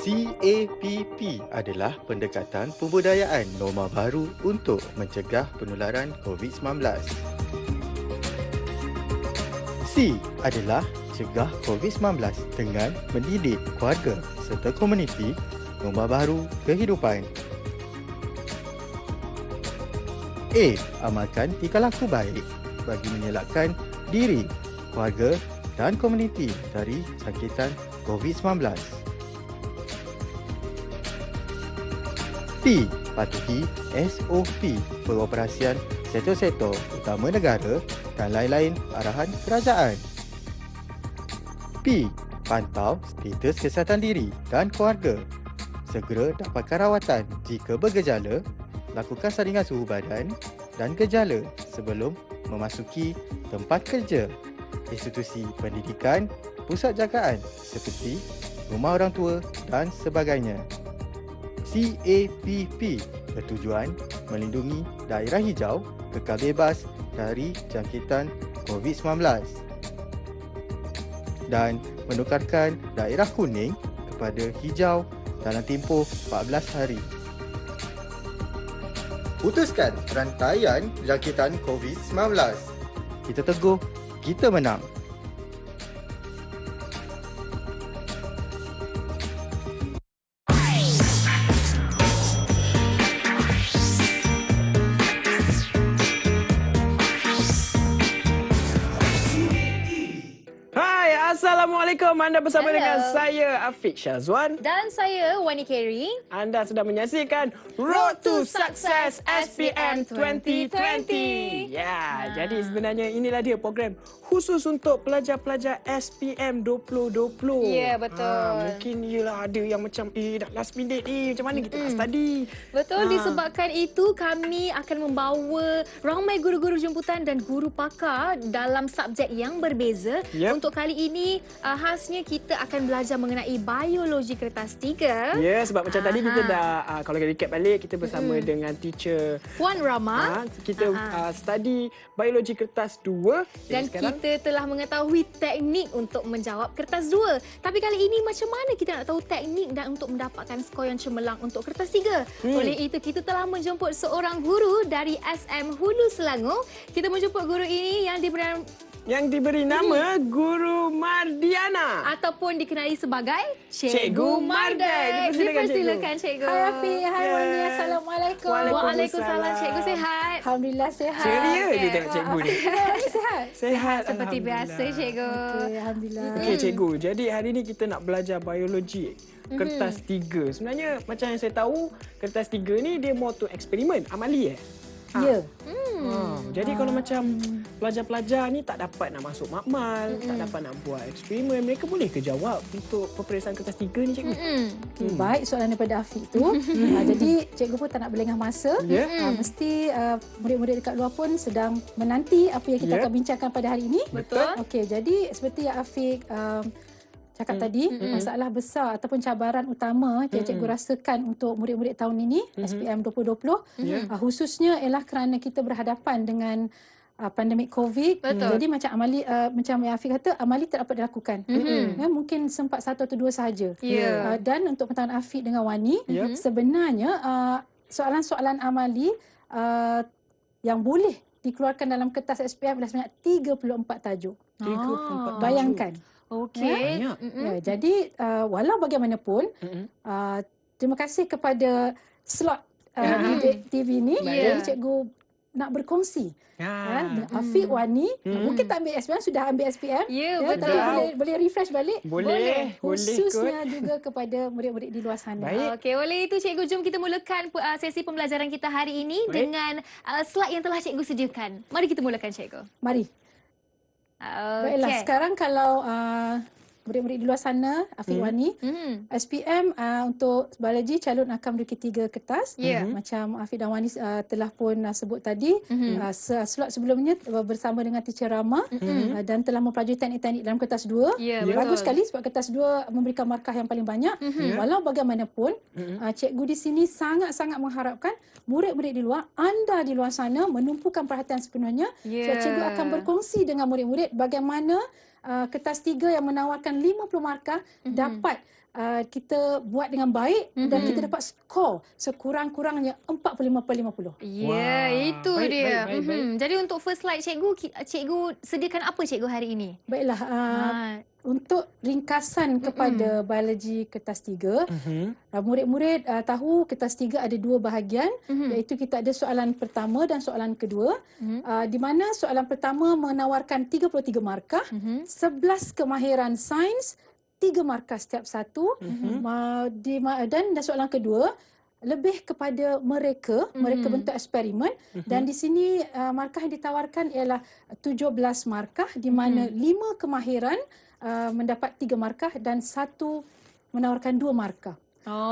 CAPP adalah pendekatan pembudayaan norma baru untuk mencegah penularan COVID-19. C adalah cegah COVID-19 dengan mendidik keluarga serta komuniti norma baru kehidupan. A. Amalkan tingkah laku baik bagi mengelakkan diri, keluarga dan komuniti dari jangkitan COVID-19. P. Patuhi SOP pengoperasian sektor-sektor utama negara dan lain-lain arahan kerajaan. P. Pantau status kesihatan diri dan keluarga. Segera dapatkan rawatan jika bergejala, lakukan saringan suhu badan dan gejala sebelum memasuki tempat kerja, institusi pendidikan, pusat jagaan seperti rumah orang tua dan sebagainya. CAPP bertujuan melindungi daerah hijau kekal bebas dari jangkitan COVID-19 dan menukarkan daerah kuning kepada hijau dalam tempoh 14 hari. Putuskan rantaian jangkitan COVID-19. Kita teguh, kita menang. Assalamualaikum, anda bersama Hello. dengan saya Afiq Syazwan. Dan saya Wani Kerry. Anda sedang menyaksikan Road to Success SPM 2020. Jadi sebenarnya inilah dia program khusus untuk pelajar-pelajar SPM 2020. Ya, betul. Mungkin ialah ada yang macam dah last minute ni, macam mana kita nak study. Betul, disebabkan itu kami akan membawa ramai guru-guru jemputan dan guru pakar dalam subjek yang berbeza. Yep. Untuk kali ini, khasnya kita akan belajar mengenai biologi kertas 3. Ya, sebab macam tadi kita dah, kalau kita recap balik, kita bersama dengan teacher Puan Rama. kita study biologi kertas 2. Dan kita telah mengetahui teknik untuk menjawab kertas 2. Tapi kali ini macam mana kita nak tahu teknik dan untuk mendapatkan skor yang cemerlang untuk kertas 3? Oleh itu kita telah menjemput seorang guru dari SM Hulu Selangor. Kita menjemput guru ini yang diberi nama Guru Mardiana ataupun dikenali sebagai Cikgu Mardai. Dipersilakan Cikgu. Hai Afiq, hai Wani, Assalamualaikum. Waalaikumsalam Cikgu, sihat? Alhamdulillah sihat. Ceria dia tengok cikgu ni. Sihat. Sehat Seperti biasa Cikgu. Okey, Alhamdulillah. Okey cikgu, jadi hari ni kita nak belajar biologi kertas 3. Sebenarnya macam yang saya tahu, kertas 3 ni dia more to eksperimen, amali Ya. Jadi kalau macam pelajar-pelajar ni tak dapat nak masuk makmal, tak dapat nak buat eksperimen, mereka boleh ke jawab untuk peperiksaan kertas 3 ni cikgu? Okay, baik soalan daripada Afiq tu. Jadi cikgu pun tak nak berlengah masa. Mesti murid-murid dekat luar pun sedang menanti apa yang kita akan bincangkan pada hari ini. Betul. Okey, jadi seperti yang Afiq cakap tadi, masalah besar ataupun cabaran utama yang cikgu rasakan untuk murid-murid tahun ini, SPM 2020, khususnya ialah kerana kita berhadapan dengan pandemik COVID. Betul. Jadi macam macam yang Afiq kata, amali tak dapat dilakukan. Mungkin sempat 1 atau 2 sahaja. Dan untuk pengetahuan Afiq dengan Wani, sebenarnya soalan-soalan amali yang boleh dikeluarkan dalam kertas SPM adalah sebanyak 34 tajuk. 34 Bayangkan. Okey. Jadi walau bagaimanapun, terima kasih kepada slot Didik TV ni. Jadi cikgu nak berkongsi dengan Afiq, Wani. Mungkin tak ambil SPM, sudah ambil SPM. Ya, betul. Tapi boleh refresh balik. Boleh Khususnya juga kepada murid-murid di luar sana. Baik. Okey, oleh itu cikgu, jom kita mulakan sesi pembelajaran kita hari ini dengan slide yang telah cikgu sediakan. Mari kita mulakan cikgu. Mari. Baiklah, sekarang kalau murid-murid di luar sana, Afiq, Wani, SPM untuk biologi calon akan memiliki 3 kertas. Macam Afiq dan Wani telah pun sebut tadi, slot sebelumnya bersama dengan teacher Rama dan telah mempelajari teknik-teknik dalam kertas 2. Bagus sekali sebab kertas 2 memberikan markah yang paling banyak. Walau bagaimanapun, cikgu di sini sangat-sangat mengharapkan murid-murid di luar, anda di luar sana menumpukan perhatian sepenuhnya. So, cikgu akan berkongsi dengan murid-murid bagaimana kertas 3 yang menawarkan 50 markah dapat kita buat dengan baik dan kita dapat skor sekurang-kurangnya 45/50. Ya, itu Baik, dia. baik, baik. Jadi untuk first slide cikgu sediakan apa cikgu hari ini? Baiklah, untuk ringkasan kepada biologi kertas 3, murid-murid tahu kertas 3 ada 2 bahagian, iaitu kita ada soalan pertama dan soalan kedua, di mana soalan pertama menawarkan 33 markah, 11 kemahiran sains, 3 markah setiap satu, dan soalan kedua lebih kepada mereka bentuk eksperimen, dan di sini markah yang ditawarkan ialah 17 markah, di mana 5 kemahiran mendapat 3 markah dan 1 menawarkan 2 markah.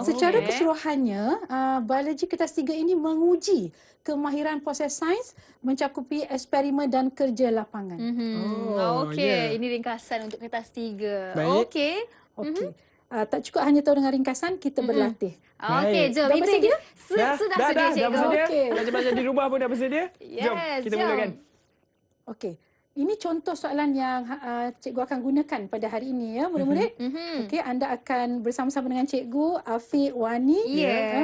Secara keseluruhannya, biologi kertas 3 ini menguji kemahiran proses sains mencakupi eksperimen dan kerja lapangan. Ini ringkasan untuk kertas 3. Baik. Okey. Tak cukup hanya tahu dengan ringkasan, kita berlatih. Jom. Dah bersedia? Sudah sedia, cikgu. Dah bersedia. Okey. Belajar-belajar di rumah pun dah bersedia. Jom, kita mulakan. Okey. Ini contoh soalan yang cikgu akan gunakan pada hari ini ya, murid-murid. Okey, anda akan bersama-sama dengan cikgu Afiq, Wani,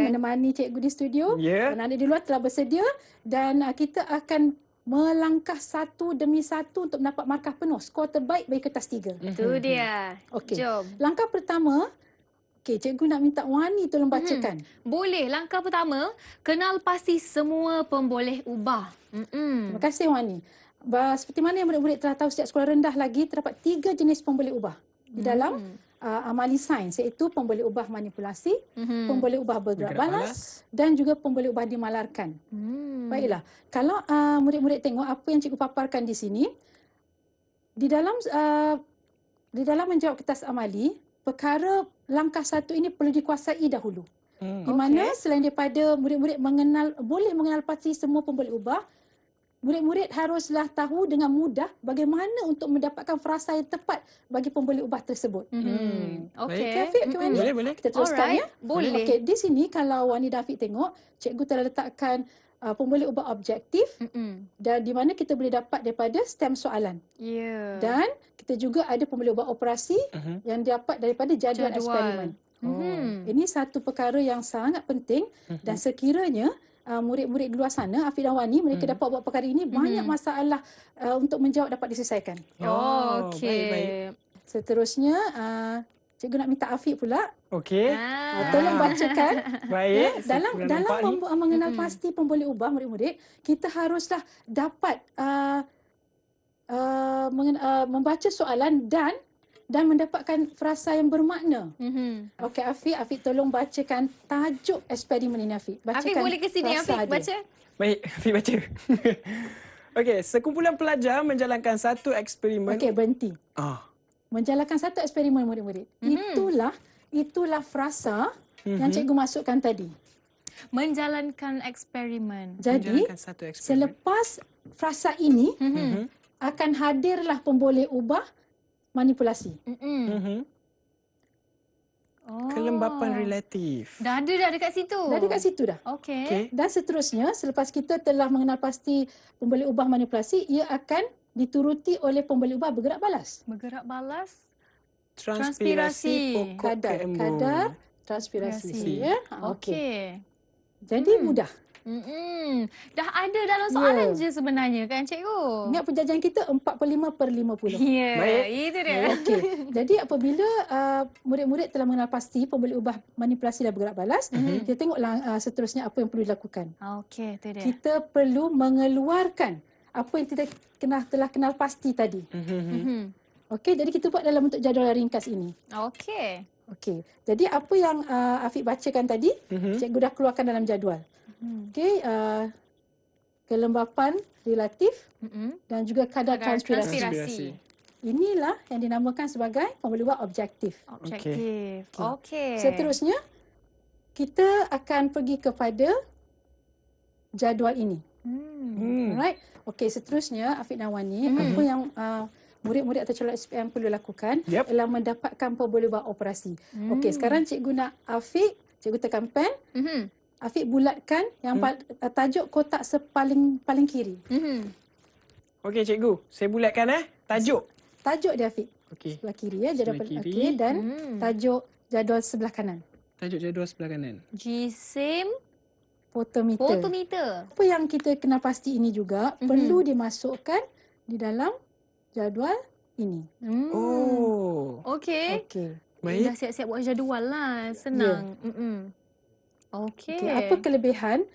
menemani cikgu di studio. Dan anda di luar telah bersedia, dan kita akan melangkah satu demi satu untuk mendapat markah penuh, skor terbaik bagi kertas 3. Itu dia. Okey. Jom. Langkah pertama, cikgu nak minta Wani tolong bacakan. Boleh. Langkah pertama, kenal pasti semua pemboleh ubah. Terima kasih Wani. Seperti mana yang murid-murid telah tahu, sejak sekolah rendah lagi terdapat 3 jenis pemboleh ubah di dalam amali sains, iaitu pemboleh ubah manipulasi, pemboleh ubah bergerak balas dan juga pemboleh ubah dimalarkan. Baiklah, kalau murid-murid tengok apa yang cikgu paparkan di sini, di dalam menjawab kertas amali, perkara langkah 1 ini perlu dikuasai dahulu. Di mana selain daripada murid-murid boleh mengenal pasti semua pemboleh ubah, murid-murid haruslah tahu dengan mudah bagaimana untuk mendapatkan frasa yang tepat bagi pemboleh ubah tersebut. Okey. Afiq, ke mana? Boleh. Kita teruskan ya. Boleh. Okey, di sini kalau Wani dan Afiq tengok, cikgu telah letakkan pemboleh ubah objektif, dan di mana kita boleh dapat daripada stem soalan. Dan kita juga ada pemboleh ubah operasi yang dapat daripada jadual eksperimen. Ini satu perkara yang sangat penting, dan sekiranya murid-murid di luar sana, Afiq dan Wani, mereka dapat buat perkara ini, banyak masalah untuk menjawab dapat diselesaikan. Baik. Seterusnya, cikgu nak minta Afiq pula. Okey. Tolong bacakan. Baik. Dalam mengenal pasti pemboleh ubah, murid-murid, kita haruslah dapat membaca soalan dan mendapatkan frasa yang bermakna. Okey, Afiq tolong bacakan tajuk eksperimen ini, Afiq. Afiq boleh ke sini, Afiq baca. Baik, Afiq baca. Okey, sekumpulan pelajar menjalankan satu eksperimen. Okey, berhenti. Menjalankan satu eksperimen, murid-murid. Itulah frasa yang cikgu masukkan tadi. Menjalankan eksperimen. Jadi, satu eksperimen. selepas frasa ini, akan hadirlah pemboleh ubah manipulasi. Kelembapan relatif. Dah ada dekat situ. Dah dekat situ dah. Okey. Dan seterusnya, selepas kita telah mengenal pasti pemboleh ubah manipulasi, ia akan dituruti oleh pemboleh ubah bergerak balas. Bergerak balas. Transpirasi pokok keembun. Kadar transpirasi. Ya? Okey. Jadi mudah. Dah ada dalam soalan je sebenarnya kan, cikgu? Ingat penjajahan kita 45/50. Baik. Itu dia. Okey. Jadi apabila murid-murid telah mengenal pasti pemboleh ubah manipulasi dan bergerak balas, kita tengoklah seterusnya apa yang perlu dilakukan. Okey, itu dia. Kita perlu mengeluarkan apa yang kita telah kenal pasti tadi. Okey, jadi kita buat dalam bentuk jadual ringkas ini. Okey. Jadi apa yang Afiq bacakan tadi, cikgu dah keluarkan dalam jadual. Okey, kelembapan relatif dan juga kadar transpirasi. Inilah yang dinamakan sebagai pemboleh ubah objektif. Okey. Seterusnya, kita akan pergi kepada jadual ini. Alright. Okey, seterusnya Afiq dan Wani, apa yang murid-murid atau calon SPM perlu lakukan ialah mendapatkan pemboleh ubah operasi. Okey, sekarang cikgu nak Afiq, cikgu tekan pen. Afiq bulatkan yang tajuk kotak paling kiri. Okey, cikgu. Saya bulatkan tajuk. Tajuk dia, Afiq. Okey. Sebelah kiri ya, jadual Sebelah kiri. okey, dan tajuk jadual sebelah kanan. Tajuk jadual sebelah kanan. Jisim Fotometer. fotometer. Apa yang kita kena pasti ini juga perlu dimasukkan di dalam jadual ini. Oh. Okey. Okey. Baik. Dah siap-siap buat jadual lah. Senang. Okey. Okey, apa kelebihan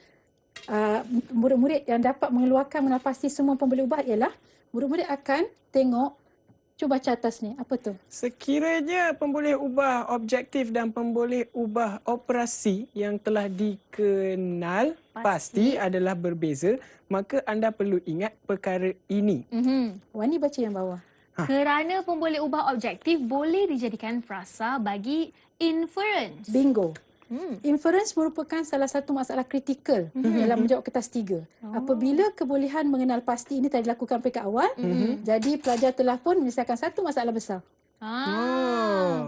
murid-murid yang dapat mengeluarkan mengenal pasti semua pembeli ubah ialah murid-murid akan tengok, cuba baca atas ni, apa tu? Sekiranya pemboleh ubah objektif dan pemboleh ubah operasi yang telah dikenal pasti adalah berbeza, maka anda perlu ingat perkara ini. Wani baca yang bawah. Kerana pemboleh ubah objektif boleh dijadikan frasa bagi inference. Bingo. Inference merupakan salah satu masalah kritikal dalam menjawab kertas 3. Apabila kebolehan mengenal pasti ini telah dilakukan peringkat awal, jadi pelajar telah pun menyelesaikan satu masalah besar.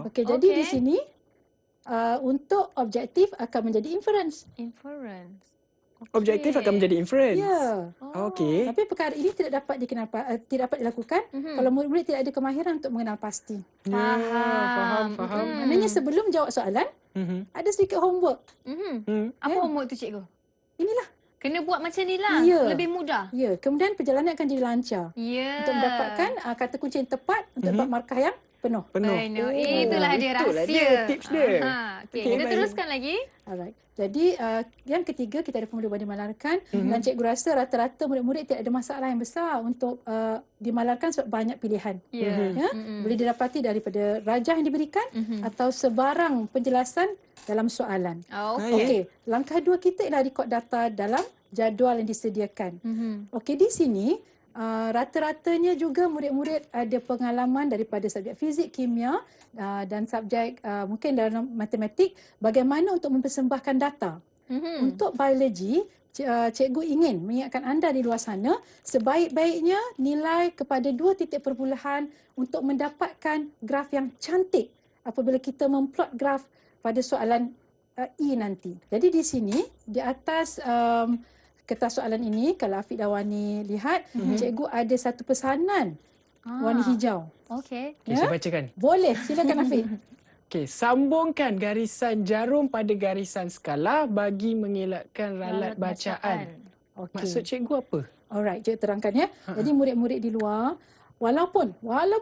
Okey, jadi di sini untuk objektif akan menjadi inference. Inference. Objektif akan menjadi inference. Ya. Okey. Tapi perkara ini tidak dapat tidak dapat dilakukan kalau murid-murid tidak ada kemahiran untuk mengenal pasti. Faham. Maknanya sebelum jawab soalan, ada sedikit homework. Apa homework tu cikgu? Inilah. Kena buat macam ni lah. Ya. Lebih mudah. Ya, kemudian perjalanan akan jadi lancar. Ya. Untuk mendapatkan kata kunci yang tepat untuk dapat markah yang penuh. Itulah dia rahsia. Itulah dia tips dia. Okey, Okey, kita baik. teruskan lagi. Alright. Jadi yang ketiga kita ada pemboleh ubah dimalarkan dan cikgu rasa rata-rata murid-murid tidak ada masalah yang besar untuk dimalarkan sebab banyak pilihan. Ya? Boleh didapati daripada rajah yang diberikan atau sebarang penjelasan dalam soalan. Okey, langkah 2 kita ialah rekod data dalam jadual yang disediakan. Okey, di sini rata-ratanya juga murid-murid ada pengalaman daripada subjek fizik, kimia dan subjek mungkin dalam matematik bagaimana untuk mempersembahkan data. Untuk biologi, cikgu ingin mengingatkan anda di luar sana sebaik-baiknya nilai kepada 2 titik perpuluhan untuk mendapatkan graf yang cantik apabila kita memplot graf pada soalan E nanti. Jadi di sini di atas kertas soalan ini, kalau Afiq dan Wani lihat, cikgu ada satu pesanan warna hijau. Okey. Okay, saya bacakan. Boleh, silakan Afiq. Okey, sambungkan garisan jarum pada garisan skala bagi mengelakkan ralat bacaan. Okey. Maksud cikgu apa? Alright, cikgu terangkan ya. Jadi murid-murid di luar, walaupun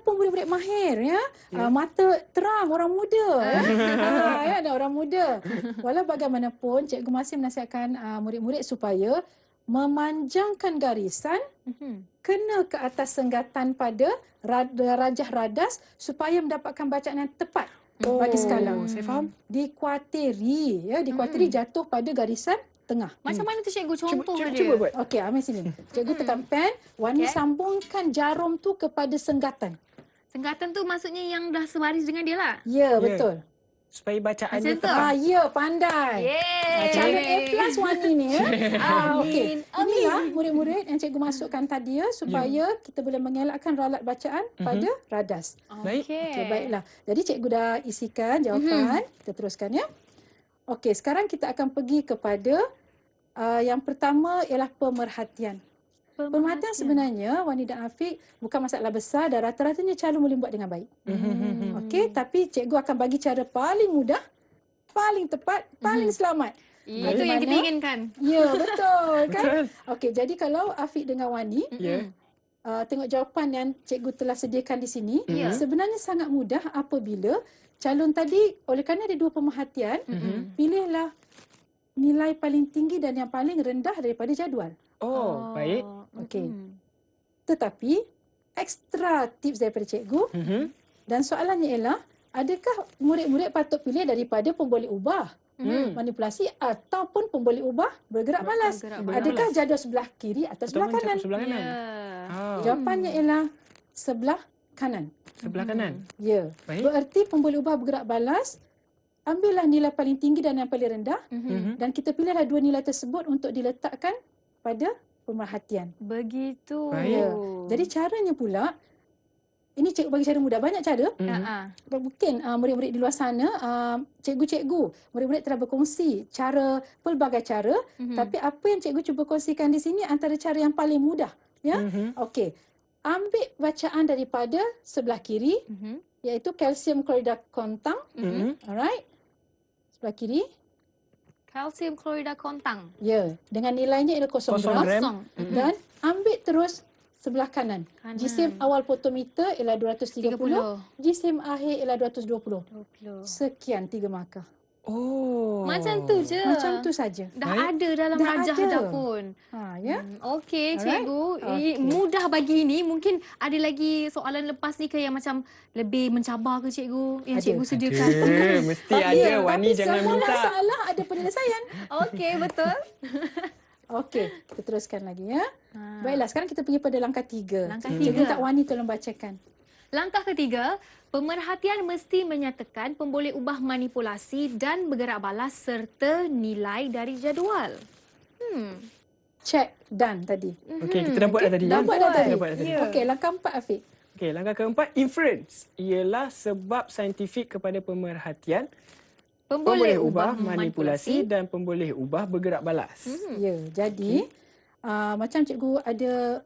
murid-murid mahir ya, mata terang orang muda ya, ada orang muda. Walau bagaimanapun cikgu masih menasihatkan murid-murid supaya memanjangkan garisan kena ke atas senggatan pada rajah radas supaya mendapatkan bacaan yang tepat bagi skala. Saya faham. Dikuatiri jatuh pada garisan tengah. Macam mana tu cikgu contoh dia? Cuba buat. Okey, ambil sini. Cikgu tekan pen, Wani sambungkan jarum tu kepada senggatan. Senggatan tu maksudnya yang dah sebaris dengan dia lah. Ya, betul. Supaya bacaannya Macam tu? tepat. Ya, pandai. Calon A+ Wani ni ya. Okey. Inilah murid-murid yang cikgu masukkan tadi ya supaya kita boleh mengelakkan ralat bacaan pada radas. Baik. Okey, baiklah. Jadi cikgu dah isikan jawapan. Kita teruskan ya. Okey, sekarang kita akan pergi kepada yang pertama ialah pemerhatian. Pemerhatian sebenarnya Wani dan Afiq bukan masalah besar dan rata-ratanya calon boleh buat dengan baik. Okey, tapi cikgu akan bagi cara paling mudah, paling tepat, paling selamat. Itu yang kita inginkan. Ya, betul kan? Okey, jadi kalau Afiq dengan Wani tengok jawapan yang cikgu telah sediakan di sini, sebenarnya sangat mudah apabila calon tadi oleh kerana ada 2 pemerhatian, pilihlah nilai paling tinggi dan yang paling rendah daripada jadual. Oh, baik. Okey. Tetapi ekstra tips daripada cikgu dan soalannya ialah adakah murid-murid patut pilih daripada pemboleh ubah, manipulasi ataupun pemboleh ubah bergerak balas? Adakah jadual sebelah kiri atau sebelah kanan? Sebelah kanan. Jawapannya ialah sebelah kanan. Sebelah kanan. Ya. Baik. Bererti pemboleh ubah bergerak balas, ambillah nilai paling tinggi dan yang paling rendah dan kita pilihlah 2 nilai tersebut untuk diletakkan pada pemerhatian. Begitu. Ya. Jadi caranya pula, ini cikgu bagi cara mudah. Banyak cara. Mungkin murid-murid di luar sana, cikgu-cikgu, murid-murid telah berkongsi pelbagai cara. Tapi apa yang cikgu cuba kongsikan di sini antara cara yang paling mudah. Ya. Okey. ambil bacaan daripada sebelah kiri, iaitu kalsium klorida kontang. Alright. Sebelah kiri. Kalsium klorida kontang. Ya, dengan nilainya ialah 0 gram. Dan ambil terus sebelah kanan. Jisim awal fotometer ialah 230, jisim akhir ialah 220. Sekian 3 markah. Oh. Macam tu je. Macam tu saja. Dah ada dalam rajah dah pun. Ya. Okey, cikgu. Mudah bagi ini. Mungkin ada lagi soalan lepas ni ke yang macam lebih mencabar ke cikgu? Yang cikgu sediakan. Mesti ada. Wani jangan minta. Tapi semua masalah ada penyelesaian. Okey, betul. Okey, kita teruskan lagi ya. Baiklah, sekarang kita pergi pada langkah 3. Langkah 3. Cikgu tak Wani tolong bacakan. Langkah ketiga, pemerhatian mesti menyatakan pemboleh ubah manipulasi dan bergerak balas serta nilai dari jadual. Check, done tadi. Okey, kita dah buat dah tadi. Dah buat dah tadi. Ya. Okey, langkah 4 Afiq. Okey, langkah keempat, inference. Ialah sebab saintifik kepada pemerhatian, pemboleh ubah manipulasi dan pemboleh ubah bergerak balas. Ya, jadi macam cikgu ada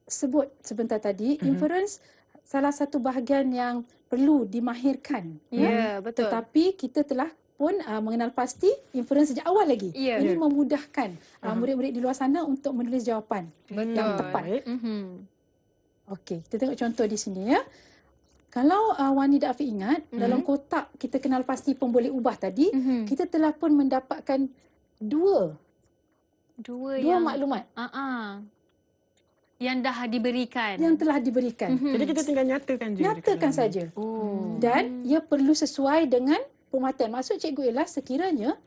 sebut sebentar tadi, inference salah satu bahagian yang perlu dimahirkan. Ya, betul. Tetapi kita telah pun mengenal pasti inference sejak awal lagi. Ya. Ini memudahkan murid-murid di luar sana untuk menulis jawapan yang tepat. Okey, kita tengok contoh di sini ya. Kalau Wani dan Afiq ingat, dalam kotak kita kenal pasti pemboleh ubah tadi, kita telah pun mendapatkan dua maklumat. Yang dah diberikan. Yang telah diberikan. Jadi kita tinggal nyatakan je. Nyatakan saja. Dan ia perlu sesuai dengan pemerhatian. Maksud cikgu ialah sekiranya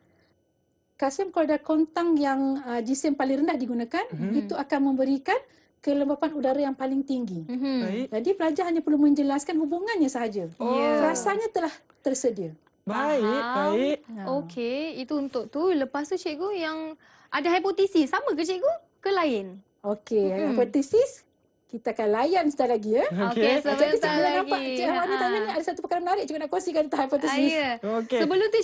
kalsium klorida kontang yang jisim paling rendah digunakan, itu akan memberikan kelembapan udara yang paling tinggi. Baik. Jadi pelajar hanya perlu menjelaskan hubungannya sahaja. Frasanya telah tersedia. Baik. Okey, itu untuk tu. Lepas tu cikgu yang ada hipotesis. Sama ke cikgu? Ke lain? Okey, hipotesis kita akan layan sebentar lagi ya. Okey, sebentar lagi. Nampak Cik Wani tanya ni ada satu perkara menarik cikgu nak kongsikan tentang hipotesis. Ya. Okey. Sebelum tu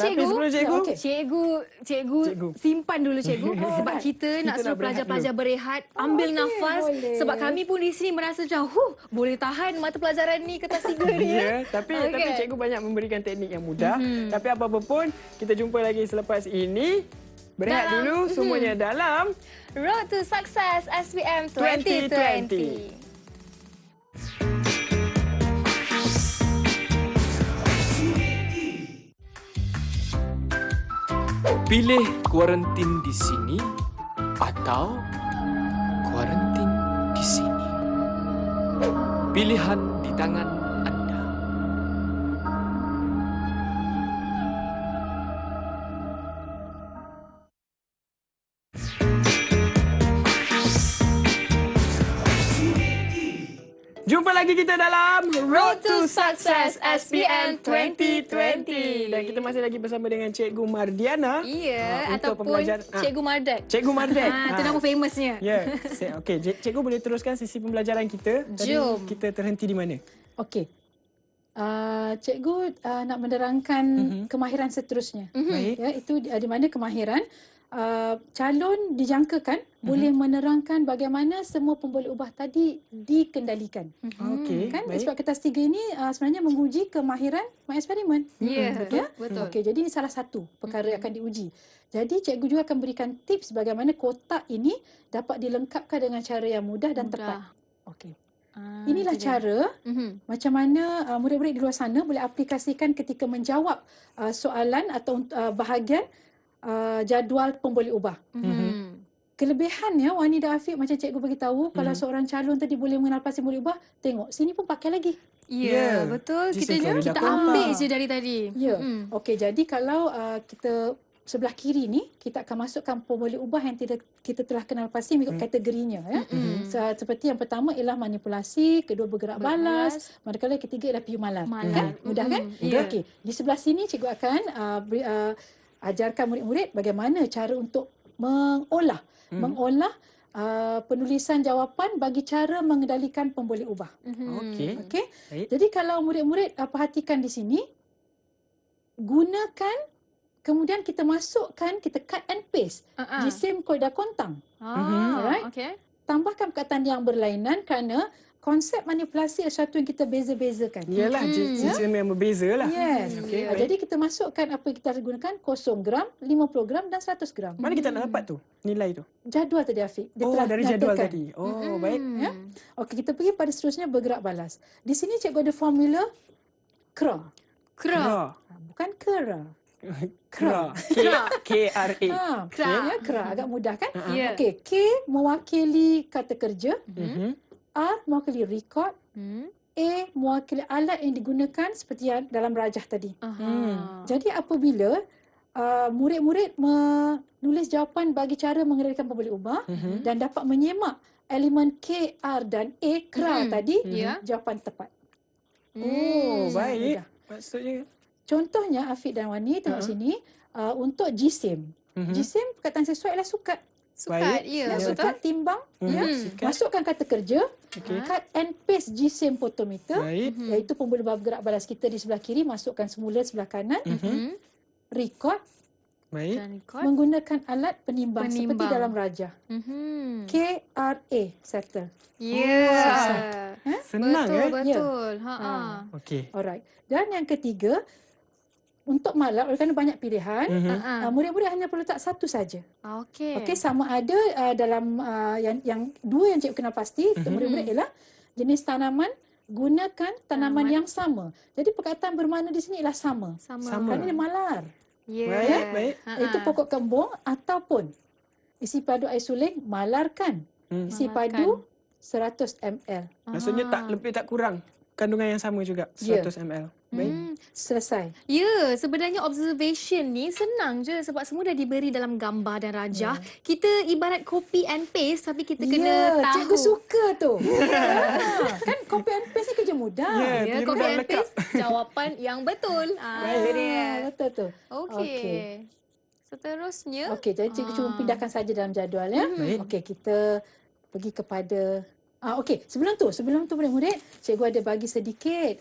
cikgu, cikgu simpan dulu cikgu sebab kita nak suruh pelajar-pelajar berehat, ambil nafas sebab kami pun di sini merasa macam boleh tahan mata pelajaran ni kertas 3 ni. Ya, tapi cikgu banyak memberikan teknik yang mudah. Tapi apa-apa pun kita jumpa lagi selepas ini. Berehat dulu semuanya dalam Road to Success SPM 2020. Pilih kuarantin di sini atau kuarantin di sini. Pilihan di tangan Anda. Jumpa lagi kita dalam Road to Success SPM 2020. Dan kita masih lagi bersama dengan Cikgu Mardiana. Ya, untuk ataupun pembelajaran Cikgu Mardat. Cikgu Mardat. Itu nama famousnya. Ya. Okey, Cikgu boleh teruskan sesi pembelajaran kita. Tadi Jom. kita terhenti di mana? Okey. Cikgu nak menerangkan kemahiran seterusnya. Baik. Ya, itu di mana kemahiran calon dijangkakan boleh menerangkan bagaimana semua pemboleh ubah tadi dikendalikan. Okey. Kan baik. sebab kertas 3 ini sebenarnya menguji kemahiran mengeksperimen. Ya, Ya? betul. Okey, jadi ini salah satu perkara yang akan diuji. Jadi cikgu juga akan berikan tips bagaimana kotak ini dapat dilengkapkan dengan cara yang mudah dan tepat. Okey. Inilah cara macam mana murid-murid di luar sana boleh aplikasikan ketika menjawab soalan atau bahagian jadual pemboleh ubah. Kelebihannya Wani dan Afiq macam cikgu bagi tahu kalau seorang calon tadi boleh mengenal pasti pemboleh ubah, tengok sini pun pakai lagi. Ya, betul. Jisim Kita klorida ambil kontang. je dari tadi. Ya. Okey, jadi kalau kita sebelah kiri ni kita akan masukkan pemboleh ubah yang kita telah kenal pasti mengikut kategorinya ya. Seperti yang pertama ialah manipulasi, kedua bergerak balas, manakala yang ketiga ialah piumalar. Kan? Mudah kan? Ya. Okey, di sebelah sini cikgu akan ajarkan murid-murid bagaimana cara untuk mengolah penulisan jawapan bagi cara mengendalikan pemboleh ubah. Okey. Okey. Baik. Jadi kalau murid-murid perhatikan di sini, gunakan kemudian kita masukkan, kita cut and paste jisim klorida kontang. Alright. Okey. Tambahkan perkataan yang berlainan kerana konsep manipulasi adalah sesuatu yang kita beza-bezakan. Yalah, sistem yang berbeza lah. Yes. Okey, baik. Jadi kita masukkan apa yang kita gunakan 0 gram, 50 gram dan 100 gram. Mana kita nak dapat tu nilai tu? Jadual tadi Afiq. Dia Oh, telah dari jadual nyatakan. tadi. Oh, baik. Ya. Okey, kita pergi pada seterusnya bergerak balas. Di sini cikgu ada formula KRA. Kra. Bukan KRA. Kra. K-R-A. KRA. Ya, KRA. Agak mudah kan? Ya. Okey, K mewakili kata kerja, Mhm. R mewakili record, A mewakili alat yang digunakan seperti yang dalam rajah tadi. Jadi apabila murid-murid menulis jawapan bagi cara mengendalikan pembuli ubah dan dapat menyemak elemen K, R dan A, KRA tadi, Ya. jawapan tepat. Oh, baik. Mudah. Maksudnya Contohnya Afiq dan Wani tengok sini untuk GSIM. GSIM perkataan sesuai ialah sukat. Sukat, ya, betul. Sukat timbang, ya. Sikat. Masukkan kata kerja, cut and paste GSIM potometer, Baik. iaitu pembuluh bergerak balas kita di sebelah kiri, masukkan semula sebelah kanan, record, Baik. Dan record. menggunakan alat penimbang seperti Penimbang. dalam rajah. KRA, settle. Ya. Senang betul, eh? betul. Okey. Alright. Dan yang ketiga, untuk malam, oleh kerana banyak pilihan, murid-murid hanya perlu letak satu saja. Okey. Okey, sama ada dalam yang dua yang cikgu kenal pasti untuk murid-murid ialah jenis tanaman, gunakan tanaman yang sama. Jadi perkataan bermakna di sini ialah sama. Sama. Kerana dia malar. Ya. Baik, baik. Itu pokok kembung ataupun isi padu air suling, malarkan. Isi padu 100 ml. Maksudnya tak lebih tak kurang. Kandungan yang sama juga, 100 ml. Baik. Selesai. Ya, sebenarnya observation ni senang je sebab semua dah diberi dalam gambar dan rajah. Kita ibarat copy and paste tapi kita kena tahu. Cikgu suka tu. Kan copy and paste ni kerja mudah. Ya, Ya, tiru copy dan and lekap. paste jawapan yang betul. Itu dia. Betul tu. Okey. Seterusnya. Okey, jadi cikgu cuma pindahkan saja dalam jadual ya. Baik. Okey, kita pergi kepada okey, sebelum tu murid-murid, cikgu ada bagi sedikit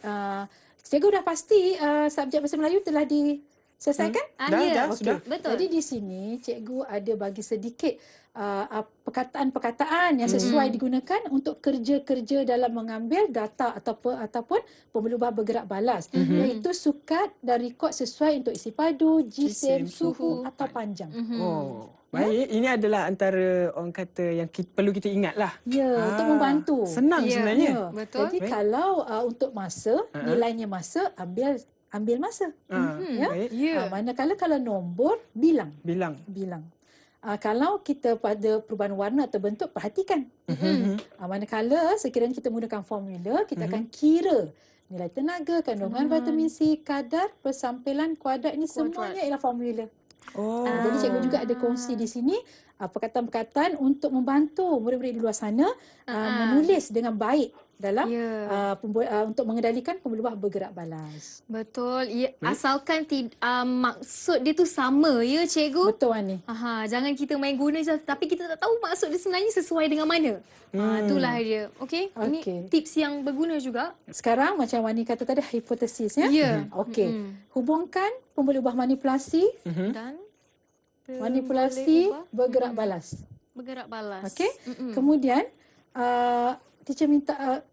cikgu dah pasti subjek bahasa Melayu telah diselesaikan? Dah, Okey. sudah. Betul. Jadi di sini cikgu ada bagi sedikit perkataan-perkataan yang sesuai digunakan untuk kerja-kerja dalam mengambil data ataupun pembuluh ubah bergerak balas, iaitu sukat dan rekod sesuai untuk isi padu, GSIM, suhu atau panjang. Oh, baik. Ini adalah antara orang kata yang perlu kita ingat lah. Ya, untuk membantu. Senang Ya. sebenarnya. Ya. Betul. Jadi Baik. kalau untuk masa, nilainya masa, ambil masa. Ya. Baik. Ya. Manakala kalau nombor, bilang. Bilang. Kalau kita pada perubahan warna atau bentuk, perhatikan. Manakala sekiranya kita menggunakan formula, kita akan kira nilai tenaga, kandungan vitamin C, kadar persampilan kuadrat, ini semuanya ialah formula. Oh. Jadi cikgu juga ada kongsi di sini perkataan-perkataan untuk membantu murid-murid di luar sana menulis dengan baik dalam untuk mengendalikan pembuluh ubah bergerak balas. Betul. Ya, asalkan maksud dia tu sama ya cikgu. Betul Wani. Jangan kita main guna je tapi kita tak tahu maksud dia sebenarnya sesuai dengan mana. Itulah dia. Okey. Ini tips yang berguna juga. Sekarang macam Wani kata tadi hipotesis ya. Ya. Okey. Hubungkan pembuluh ubah manipulasi Dan manipulasi pembuluh ubah bergerak balas. bergerak balas. Okey. Kemudian teacher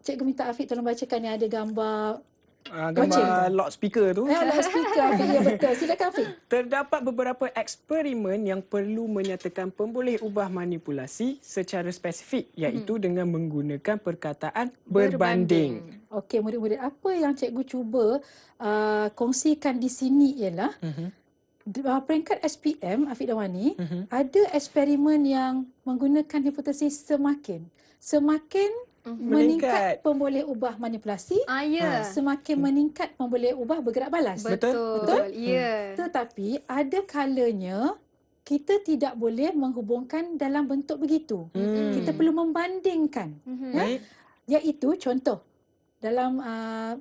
cikgu minta Afiq tolong bacakan yang ada gambar Gambar loudspeaker tu. loudspeaker. Ya betul. Silakan Afiq. Terdapat beberapa eksperimen yang perlu menyatakan pemboleh ubah manipulasi secara spesifik, iaitu dengan menggunakan perkataan berbanding. Okey, murid-murid, apa yang cikgu cuba kongsikan di sini ialah peringkat SPM, Afiq dan Wani, ada eksperimen yang menggunakan hipotesis semakin meningkat pemboleh ubah manipulasi, semakin meningkat pemboleh ubah bergerak balas. Betul. Ya. Tetapi ada kalanya kita tidak boleh menghubungkan dalam bentuk begitu. Kita perlu membandingkan. Baik. Iaitu contoh dalam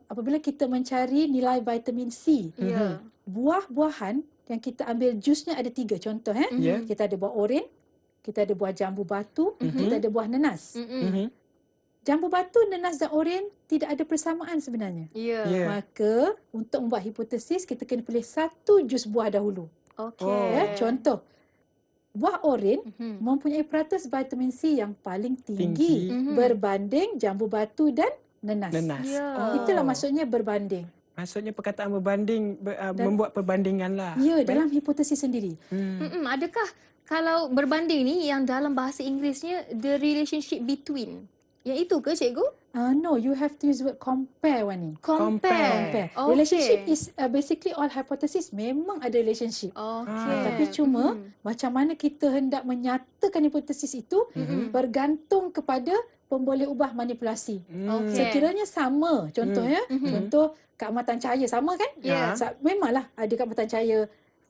apabila kita mencari nilai vitamin C, buah-buahan yang kita ambil jusnya ada 3 contoh. Kita ada buah oren, kita ada buah jambu batu, kita ada buah nenas. Jambu batu, nenas dan oren tidak ada persamaan sebenarnya. Ya. Maka untuk membuat hipotesis kita kena pilih satu jus buah dahulu. Okey. Contoh, buah oren mempunyai peratus vitamin C yang paling tinggi berbanding jambu batu dan nenas. Ya. Itulah maksudnya berbanding. Maksudnya perkataan berbanding membuat perbandingan lah. Ya, dalam hipotesis sendiri. Adakah kalau berbanding ni yang dalam bahasa Inggerisnya the relationship between? Yang itu ke cikgu? No, you have to use the word compare, Wani. Compare. Okay. Relationship is basically all hypothesis. Memang ada relationship. Tapi cuma macam mana kita hendak menyatakan hipotesis itu bergantung kepada pemboleh ubah manipulasi. Sekiranya sama, contohnya, contoh keamatan cahaya sama kan? Memanglah ada keamatan cahaya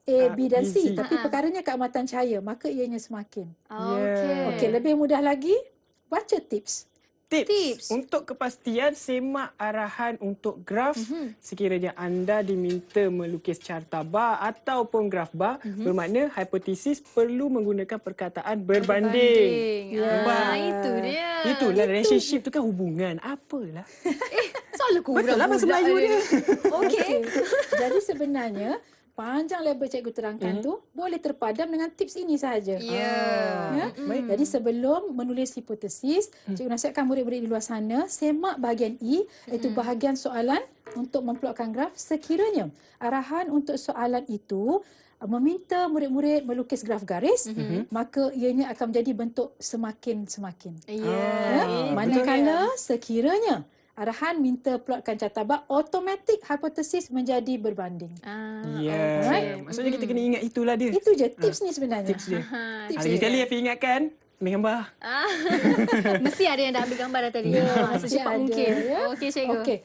A, B dan C. Tapi perkaranya keamatan cahaya, maka ianya semakin. Okey, lebih mudah lagi, baca tips. Tips untuk kepastian semak arahan untuk graf sekiranya anda diminta melukis carta bar ataupun graf bar, bermakna hipotesis perlu menggunakan perkataan berbanding. Itu dia. Itulah relationship tu kan hubungan. Apalah. Soal kurang. Betul lah bahasa Melayu dia. Okey. Jadi sebenarnya panjang lebar cikgu terangkan tu boleh terpadam dengan tips ini sahaja. Jadi sebelum menulis hipotesis, cikgu nasihatkan murid-murid di luar sana semak bahagian E, iaitu bahagian soalan untuk memplotkan graf. Sekiranya arahan untuk soalan itu meminta murid-murid melukis graf garis, maka ianya akan menjadi bentuk semakin-semakin. Manakala sekiranya arahan minta plotkan carta bar, automatik hipotesis menjadi berbanding. Maksudnya kita kena ingat itulah dia. Itu je tips ni sebenarnya. Tips dia. Lagi sekali Afi ingatkan, ambil gambar. Mesti ada yang dah ambil gambar dah tadi. Secepat mungkin. Okey, cikgu. Okey.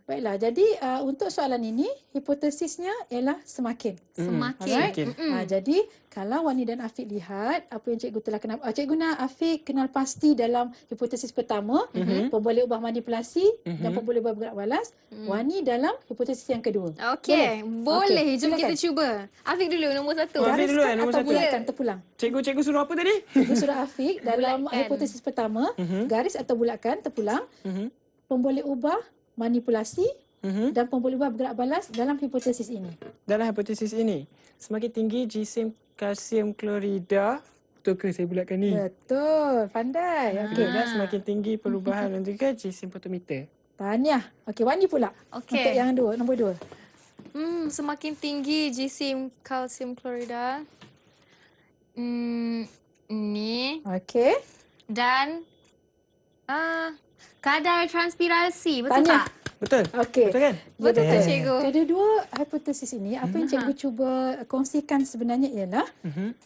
Baiklah, jadi untuk soalan ini, hipotesisnya ialah semakin. Semakin. Jadi, kalau Wani dan Afiq lihat apa yang cikgu telah kenal. Cikgu nak Afiq kenal pasti dalam hipotesis pertama, pemboleh ubah manipulasi dan pemboleh ubah bergerak balas. Wani dalam hipotesis yang kedua. Okey, boleh. Jom kita cuba. Afiq dulu, nombor 1. Afiq dulu nombor 1. Bulatkan terpulang. Cikgu suruh apa tadi? Cikgu suruh Afiq dalam hipotesis pertama, garis atau bulatkan terpulang, pemboleh ubah manipulasi dan pemboleh ubah bergerak balas dalam hipotesis ini. Dalam hipotesis ini, semakin tinggi jisim kalsium klorida. Betul ke saya bulatkan ni? Betul, pandai. Okey. Dan semakin tinggi perubahan dan juga jisim fotometer. Tahniah. Okey, Wani pula. Okey. Untuk yang dua, nombor 2. Semakin tinggi jisim kalsium klorida. Ni. Okey. Dan kadar transpirasi, betul Tahniah. tak? Betul. Okey. Betul kan? Betul tak, cikgu? Kedua hipotesis ini, apa yang cikgu cuba kongsikan sebenarnya ialah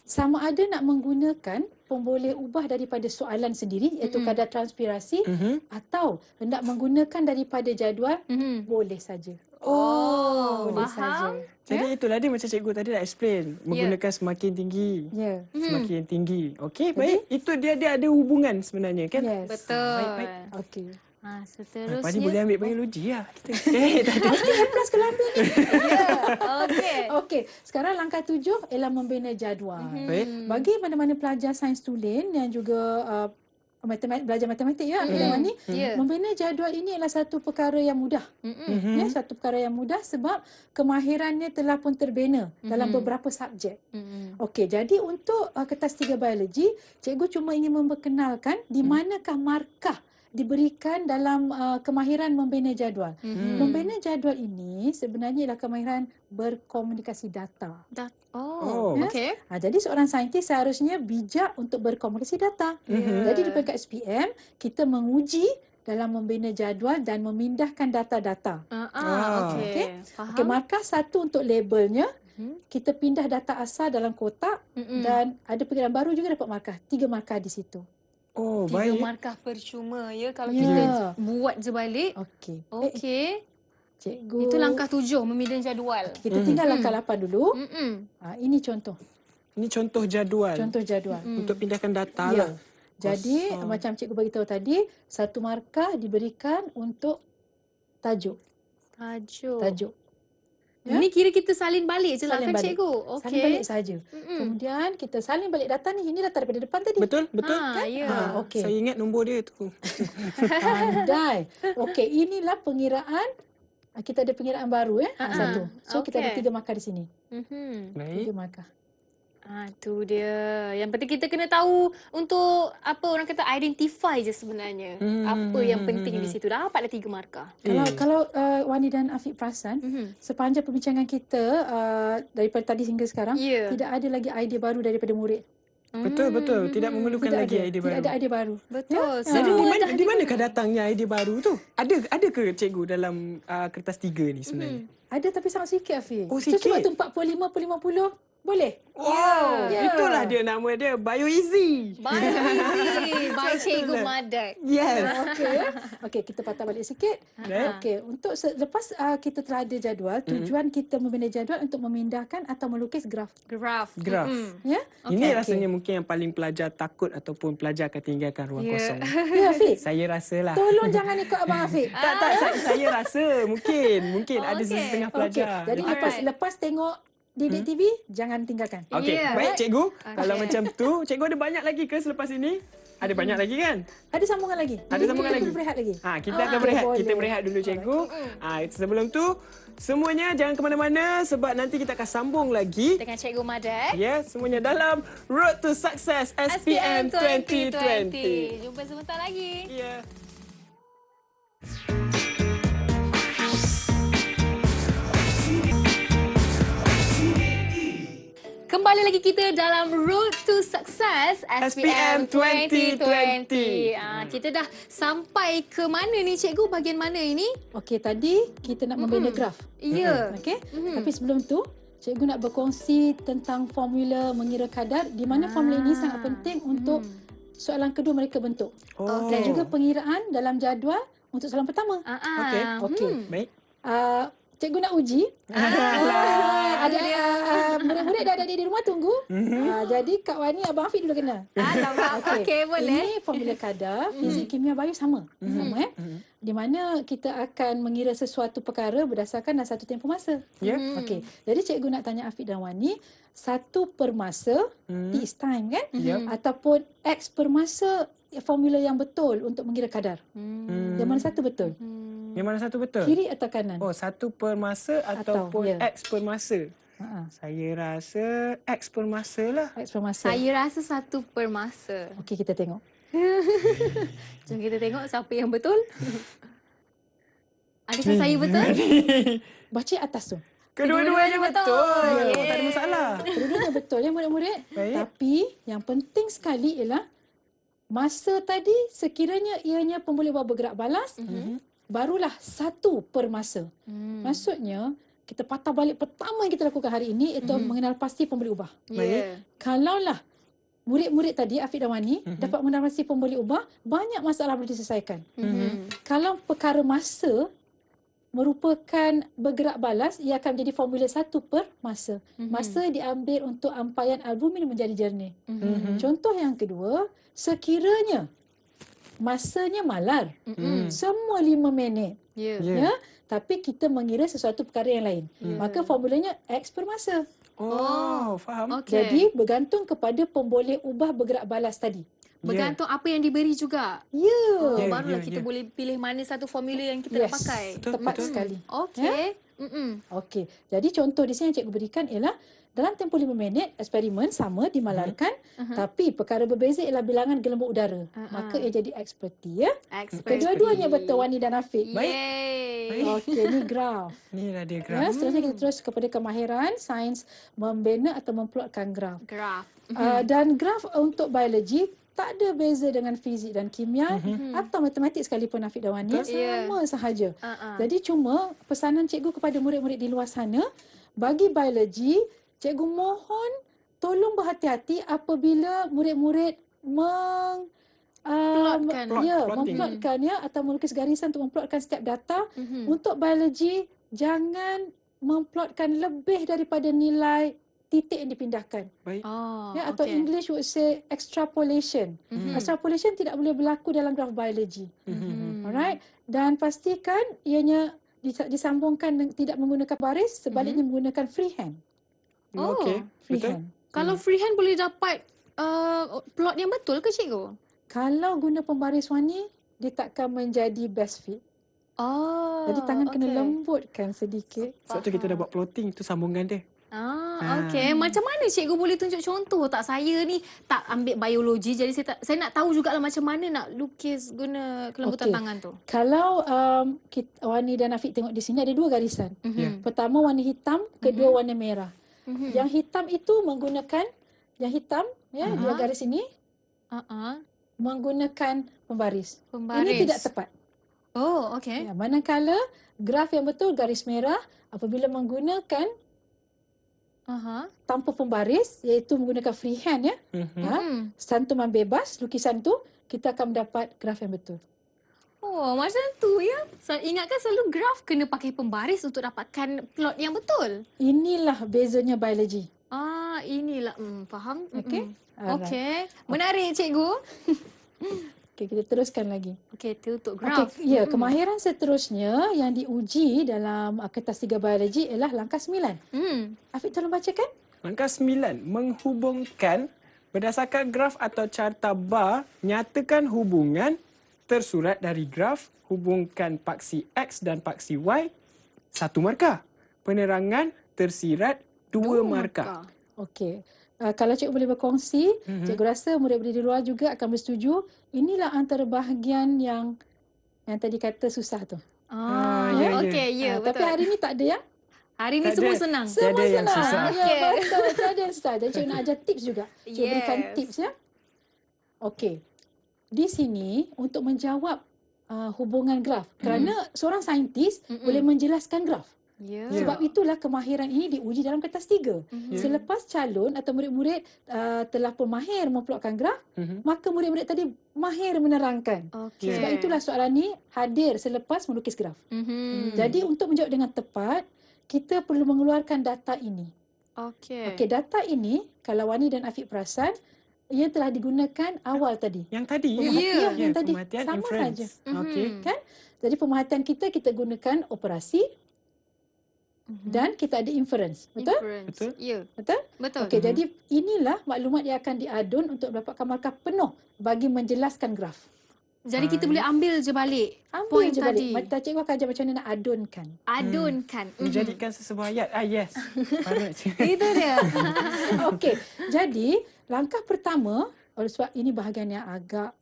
sama ada nak menggunakan pemboleh ubah daripada soalan sendiri, iaitu kadar transpirasi, atau hendak menggunakan daripada jadual, boleh saja. Boleh faham. saja. Jadi itulah dia macam cikgu tadi dah explain. Menggunakan semakin tinggi. Semakin tinggi. Okey, baik. Itu dia ada hubungan sebenarnya kan? Yes. Betul. Baik. Okey. Seterusnya. Lepas ni boleh ambil biologi lah kita. Mesti A+ kalau ambil ni. Okey. Okey, sekarang langkah 7 ialah membina jadual. Baik. Bagi mana-mana pelajar sains tulen yang juga belajar matematik Wani, membina jadual ini adalah satu perkara yang mudah. Satu perkara yang mudah sebab kemahirannya telah pun terbina dalam beberapa subjek. Okey, jadi untuk kertas 3 biologi, cikgu cuma ingin memperkenalkan di manakah markah diberikan dalam kemahiran membina jadual. Membina jadual ini sebenarnya ialah kemahiran berkomunikasi data. Okey. Jadi seorang saintis seharusnya bijak untuk berkomunikasi data. Jadi di peringkat SPM, kita menguji dalam membina jadual dan memindahkan data-data. Okey. Faham. Okey, markah 1 untuk labelnya. Kita pindah data asal dalam kotak dan ada perkiraan baru juga dapat markah. 3 markah di situ. Oh, 3 baik. markah percuma kalau kita buat je balik. Okey. Okey. Cikgu. Itu langkah 7, membina jadual. Kita tinggal langkah 8 dulu. Ini contoh. Ini contoh jadual. Contoh jadual. Untuk pindahkan data lah. Jadi macam cikgu bagi tahu tadi, 1 markah diberikan untuk tajuk. Tajuk. Ini kira kita salin balik je lah kan cikgu? Okey. Salin balik saja. Kemudian kita salin balik data ni. Ini data daripada depan tadi. Betul? Kan? Okey. Saya ingat nombor dia tu. Pandai. Okey, inilah pengiraan. Kita ada pengiraan baru 1. So kita ada 3 markah di sini. Baik. 3 markah. Tu dia. Yang penting kita kena tahu untuk apa orang kata identify je sebenarnya. Apa yang penting di situ. Dapat dah 3 markah. Kalau Wani dan Afiq perasan, sepanjang perbincangan kita daripada tadi hingga sekarang, tidak ada lagi idea baru daripada murid. Betul. Tidak memerlukan lagi idea baru. Tidak ada idea baru. Betul. Jadi di manakah datangnya idea baru tu? Ada ke cikgu dalam kertas 3 ni sebenarnya? Ada tapi sangat sikit, Afiq. Oh, sikit. Cuba tu 45 per 50. Boleh? Wow, itulah dia nama dia, Bio Easy. By Cikgu Madat. Yes. Okey, kita patah balik sikit. Okey, untuk lepas kita telah ada jadual, tujuan kita membina jadual untuk memindahkan atau melukis graf. Graf. Ya? Ini rasanya mungkin yang paling pelajar takut ataupun pelajar akan tinggalkan ruang kosong. Ya, Afiq. Saya rasalah. Tolong jangan ikut Abang Afiq. Tak, saya rasa mungkin ada setengah pelajar. Jadi lepas tengok Didik TV, jangan tinggalkan. Okey, baik cikgu. Kalau macam tu, cikgu ada banyak lagi ke selepas ini? Ada banyak lagi kan? Ada sambungan lagi. Ada sambungan lagi. Kita berehat lagi. Kita akan berehat. Boleh. Kita berehat dulu cikgu. Sebelum tu, semuanya jangan ke mana-mana sebab nanti kita akan sambung lagi dengan Cikgu Madat. Ya, semuanya dalam Road to Success SPM 2020. Jumpa sebentar lagi. Ya. Kembali lagi kita dalam Road to Success SPM 2020. Kita dah sampai ke mana ni cikgu? Bahagian mana ini? Okey, tadi kita nak membina graf. Ya. Okey. Tapi sebelum tu, cikgu nak berkongsi tentang formula mengira kadar di mana formula ini sangat penting untuk soalan kedua mereka bentuk. Dan juga pengiraan dalam jadual untuk soalan pertama. Okey. Baik. Cikgu nak uji. Ada murid-murid dah ada di rumah tunggu. Jadi Kak Wani, Abang Afiq dulu kena. Okey, boleh. Ini formula kadar, fizik, kimia, bio sama. Sama Di mana kita akan mengira sesuatu perkara berdasarkan satu tempoh masa. Okey. Jadi cikgu nak tanya Afiq dan Wani, 1 per masa, T is time kan? Ataupun X per masa, formula yang betul untuk mengira kadar. Yang mana satu betul? Yang mana satu betul? Kiri atau kanan? 1 per masa ataupun X per masa. Saya rasa X per masa lah. X per masa. Saya rasa 1 per masa. Okey, kita tengok. Jom kita tengok siapa yang betul. Adakah saya betul? Baca atas tu. Kedua-duanya betul. Tak ada masalah. Kedua-duanya betul ya murid-murid. Tapi yang penting sekali ialah masa tadi sekiranya ianya pemboleh ubah bergerak balas, barulah 1 per masa. Maksudnya, kita patah balik pertama yang kita lakukan hari ini iaitu mengenal pasti pemboleh ubah. Kalaulah murid-murid tadi, Afiq dan Wani, dapat mengenal pasti pemboleh ubah, banyak masalah boleh diselesaikan. Kalau perkara masa merupakan bergerak balas, ia akan menjadi formula 1 per masa. Masa diambil untuk ampaian albumin menjadi jernih. Contoh yang kedua, sekiranya masanya malar, semua 5 minit. Ya? Tapi kita mengira sesuatu perkara yang lain. Maka formulanya X per masa. Faham. Jadi bergantung kepada pemboleh ubah bergerak balas tadi. Bergantung apa yang diberi juga. Barulah kita boleh pilih mana satu formula yang kita nak pakai. Tepat sekali. Okey. Okey. Jadi contoh di sini yang cikgu berikan ialah dalam tempoh 5 minit, eksperimen sama dimalarkan, tapi perkara berbeza ialah bilangan gelembung udara. Maka ia jadi X per T, ya. Kedua-duanya betul, Wani dan Afiq. Okey, ni graf. Inilah dia graf. Seterusnya kita terus kepada kemahiran sains membina atau memplotkan graf. Dan graf untuk biologi tak ada beza dengan fizik dan kimia atau matematik sekalipun, Afiq dan Wani. Sama sahaja. Jadi cuma pesanan cikgu kepada murid-murid di luar sana, bagi biologi, cikgu mohon tolong berhati-hati apabila murid-murid memplotkan atau melukis garisan untuk memplotkan setiap data. Untuk biologi, jangan memplotkan lebih daripada nilai titik yang dipindahkan. Atau English would say extrapolation. Extrapolation tidak boleh berlaku dalam graf biologi. Alright? Dan pastikan ianya disambungkan tidak menggunakan baris, sebaliknya menggunakan freehand. Freehand. Kalau freehand boleh dapat plot yang betul ke cikgu? Kalau guna pembaris Wani, dia takkan menjadi best fit. Jadi tangan kena lembutkan sedikit. Sebab tu kita dah buat plotting, tu sambungan dia. Okey. Macam mana cikgu boleh tunjuk contoh tak? Saya ni tak ambil biologi, jadi saya nak tahu jugalah macam mana nak lukis guna kelembutan tangan tu. Kalau Wani dan Afiq tengok di sini ada 2 garisan. Pertama warna hitam, kedua warna merah. Yang hitam itu menggunakan dia garis ini menggunakan pembaris. Ini tidak tepat. Oh, okey. Manakala graf yang betul garis merah apabila menggunakan tanpa pembaris, iaitu menggunakan freehand santuman bebas lukisan tu, kita akan mendapat graf yang betul. Oh, macam tu ya. Ingatkan selalu graf kena pakai pembaris untuk dapatkan plot yang betul. Inilah bezanya biologi. Inilah. Faham? Okey. Okey. Menarik cikgu. Okey, kita teruskan lagi. Okey, itu untuk graf. Okey, kemahiran seterusnya yang diuji dalam kertas 3 biologi ialah langkah 9. Afiq tolong bacakan. Langkah 9. Menghubungkan berdasarkan graf atau carta bar, nyatakan hubungan tersurat dari graf, hubungkan paksi X dan paksi Y, 1 markah. Penerangan tersirat 2 markah. Okey. Kalau cikgu boleh berkongsi, cikgu rasa murid-murid di luar juga akan bersetuju. Inilah antara bahagian yang tadi kata susah tu. Okey, betul. Tapi hari ni tak ada yang? Hari ni semua senang. Semua Tiada yang senang. susah. Okey. Betul, tiada yang susah. Dan cikgu nak ajar tips juga. Cikgu berikan tips ya. Okey. Di sini untuk menjawab hubungan graf. Kerana seorang saintis boleh menjelaskan graf. Sebab itulah kemahiran ini diuji dalam kertas 3. Selepas calon atau murid-murid telah pun mahir memplotkan graf, maka murid-murid tadi mahir menerangkan. Sebab itulah soalan ni hadir selepas melukis graf. Jadi untuk menjawab dengan tepat, kita perlu mengeluarkan data ini. Okey, data ini kalau Wani dan Afiq perasan, ia telah digunakan awal tadi. Yang tadi Yang tadi pemerhatian sama inference. saja. Okey. Kan? Jadi pemerhatian kita gunakan operasi dan kita ada inference. Betul? Betul. Ya. Betul? Betul. Okey, jadi inilah maklumat yang akan diadun untuk mendapatkan markah penuh bagi menjelaskan graf. Jadi kita boleh ambil je balik Ambil point je balik. tadi. Mata cikgu akan ajar macam mana nak adunkan. Adunkan. Menjadikan sesebuah ayat. Yes. Barat. Itu dia. Okey, jadi langkah pertama, oleh sebab ini bahagian yang agak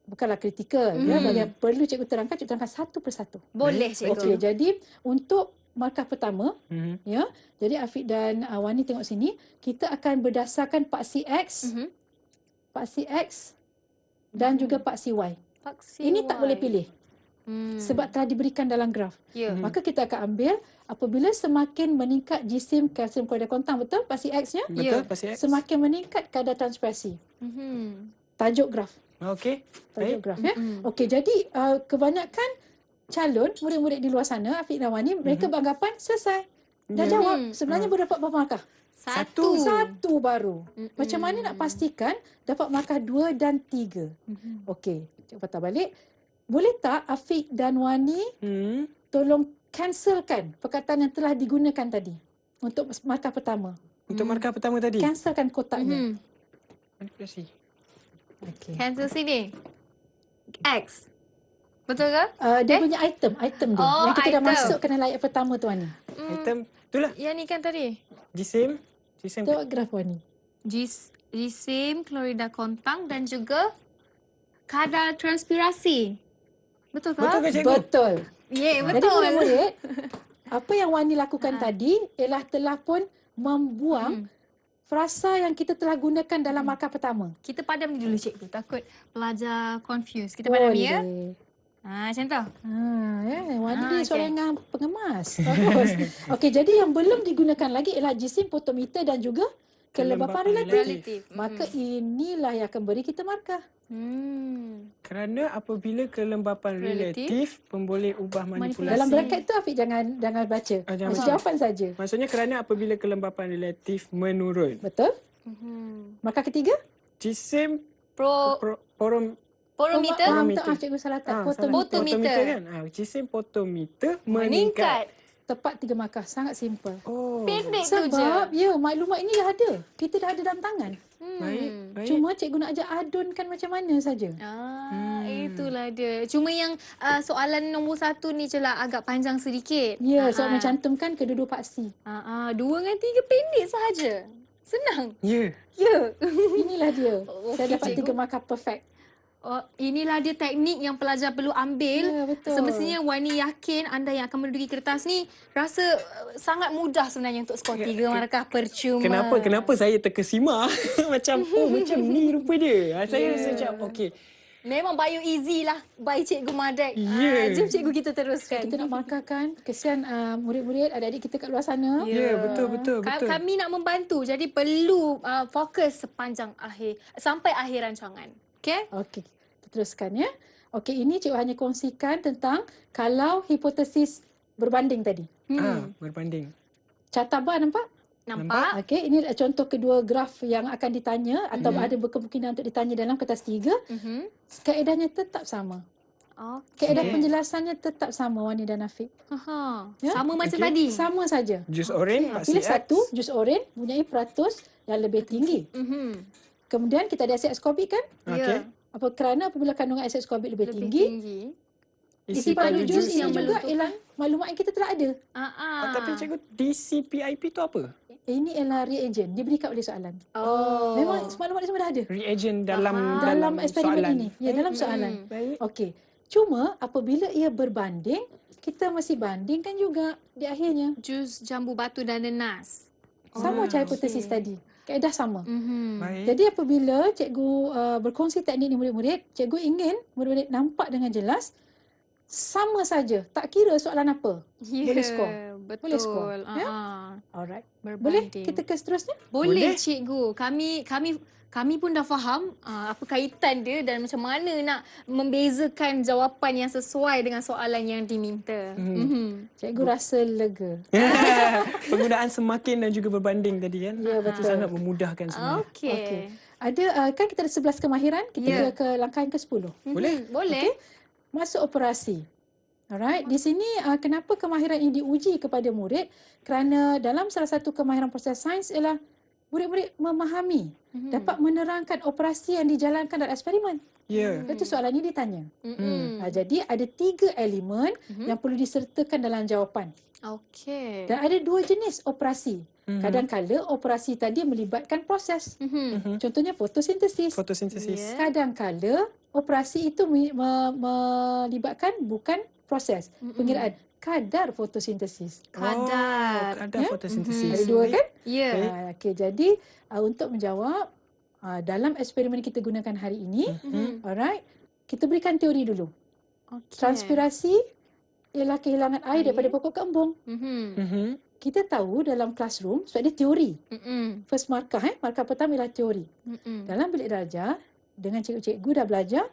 bukanlah kritikal. Ya, bahagian perlu cikgu terangkan satu persatu. Boleh cikgu. Okey, jadi untuk markah pertama, ya. Jadi Afiq dan Wani tengok sini, kita akan berdasarkan paksi X, paksi X dan juga paksi Y. Ini tak boleh pilih. Sebab telah diberikan dalam graf. Maka kita akan ambil apabila semakin meningkat jisim kalsium klorida kontang, betul paksi X-nya? Betul, paksi X. Semakin meningkat kadar transpirasi. Tajuk graf. Okey. Tajuk Baik. graf ya. Okey, jadi kebanyakan calon murid-murid di luar sana, Afiq dan Wani, mereka beranggapan selesai. Dah jawab. Sebenarnya baru dapat berapa markah? Satu baru. Macam mana nak pastikan dapat markah 2 dan 3? Okey, cikgu patah balik. Boleh tak Afiq dan Wani tolong cancelkan perkataan yang telah digunakan tadi untuk markah pertama? Untuk markah pertama tadi. Cancelkan kotaknya. Manipulasi. Okey. Cancel sini. X. Betul ke? Dia punya item dia. Oh, yang kita dah item. masukkan dalam ayat pertama tu Wani. Item. Itulah. Yang ni kan tadi. Jisim. Tengok graf Wani. Jisim, klorida kontang dan juga kadar transpirasi. Betul ke? Betul ke cikgu? Betul. Ya, Jadi betul. murid-murid, apa yang Wani lakukan tadi ialah telah pun membuang frasa yang kita telah gunakan dalam markah pertama. Kita padam ni dulu cikgu. Takut pelajar confuse. Kita padam ni ya. Macam tu. Wani dia seorang yang pengemas. Bagus. Okey, jadi yang belum digunakan lagi ialah jisim, fotometer dan juga kelembapan relatif. Maka inilah yang akan beri kita markah. Kerana apabila kelembapan relatif pemboleh ubah manipulasi. Dalam bracket tu Afiq jangan baca. jangan Baca baca. jawapan saja. Maksudnya kerana apabila kelembapan relatif menurun. Betul? Markah ketiga? Jisim Porometer. Cikgu salah tak. Fotometer kan? Jisim fotometer meningkat. Tepat 3 markah. Sangat simple. Oh. Pendek tu je. Sebab maklumat ini dah ada. Kita dah ada dalam tangan. Baik. Cuma cikgu nak ajar adunkan macam mana saja. Itulah dia. Cuma yang soalan nombor 1 ni je lah agak panjang sedikit. Ya, so mencantumkan kedua-dua paksi. 2 dengan 3 pendek sahaja. Senang. Ya. Ya. Inilah dia. Saya dapat cikgu. 3 markah perfect. Oh, inilah dia teknik yang pelajar perlu ambil. Ya, betul. Semestinya Wani yakin anda yang akan menduduki kertas ni rasa sangat mudah sebenarnya untuk skor 3 markah percuma. Kenapa saya terkesima? Macam macam ni rupa dia. Saya rasa macam okey. Memang bio easy lah by Cikgu Madek. Ya. Jom cikgu kita teruskan. Kita nak markahkan. Kesian murid-murid, adik-adik kita kat luar sana. Ya, betul. Kami nak membantu. Jadi perlu fokus sampai akhir rancangan. Okey? Okey, kita teruskan ya. Okey, ini cikgu hanya kongsikan tentang kalau hipotesis berbanding tadi. Berbanding. Catat nampak? Nampak? Okey, ini contoh kedua graf yang akan ditanya atau ada berkemungkinan untuk ditanya dalam kertas 3. Kaedahnya tetap sama. Kaedah penjelasannya tetap sama, Wani dan Afiq. Ya? Sama macam tadi. Sama saja. Jus oren paksi Pilih X. satu, jus oren mempunyai peratus yang lebih tinggi. Kemudian kita ada asid askorbik kan? Okey. Kerana apabila kandungan asid askorbik lebih tinggi, isi padu jus ini juga ialah maklumat yang kita telah ada. Tapi cikgu, DCPIP tu apa? Ini ialah reagent, diberikan oleh soalan. Memang maklumat ni semua dah ada. Reagent dalam eksperimen soalan. ini. Ya, dalam soalan. Baik. Okey. Cuma apabila ia berbanding, kita mesti bandingkan juga di akhirnya. Jus jambu batu dan nenas. Sama macam hipotesis tadi. Kaedah sama. Baik. Jadi apabila cikgu berkongsi teknik ni murid-murid, cikgu ingin murid-murid nampak dengan jelas sama saja. Tak kira soalan apa. Boleh skor. Betul. Boleh skor. Ya? Alright. Boleh kita ke seterusnya? Boleh cikgu. Kami pun dah faham apa kaitan dia dan macam mana nak membezakan jawapan yang sesuai dengan soalan yang diminta. Cikgu rasa lega. Penggunaan semakin dan juga berbanding tadi kan. Ya, betul. Sangat memudahkan semua. Okey. Ada kan kita ada 11 kemahiran, kita ke langkah yang ke-10. Boleh? Boleh. Masuk operasi. Alright, di sini kenapa kemahiran ini diuji kepada murid? Kerana dalam salah satu kemahiran proses sains ialah murid-murid memahami, dapat menerangkan operasi yang dijalankan dalam eksperimen. Ya. Itu soalan ini ditanya. Jadi ada 3 elemen yang perlu disertakan dalam jawapan. Okey. Dan ada 2 jenis operasi. Kadang-kala operasi tadi melibatkan proses. Contohnya fotosintesis. Fotosintesis. Kadang-kala operasi itu melibatkan bukan proses. Pengiraan kadar fotosintesis. Kadar. Kadar fotosintesis. Ada 2 kan? Ya. Okey, jadi untuk menjawab dalam eksperimen kita gunakan hari ini, alright, kita berikan teori dulu. Okey. Transpirasi ialah kehilangan air daripada pokok ke embung. Kita tahu dalam classroom sebab dia teori. First markah, markah pertama ialah teori. Dalam bilik darjah, dengan cikgu-cikgu dah belajar,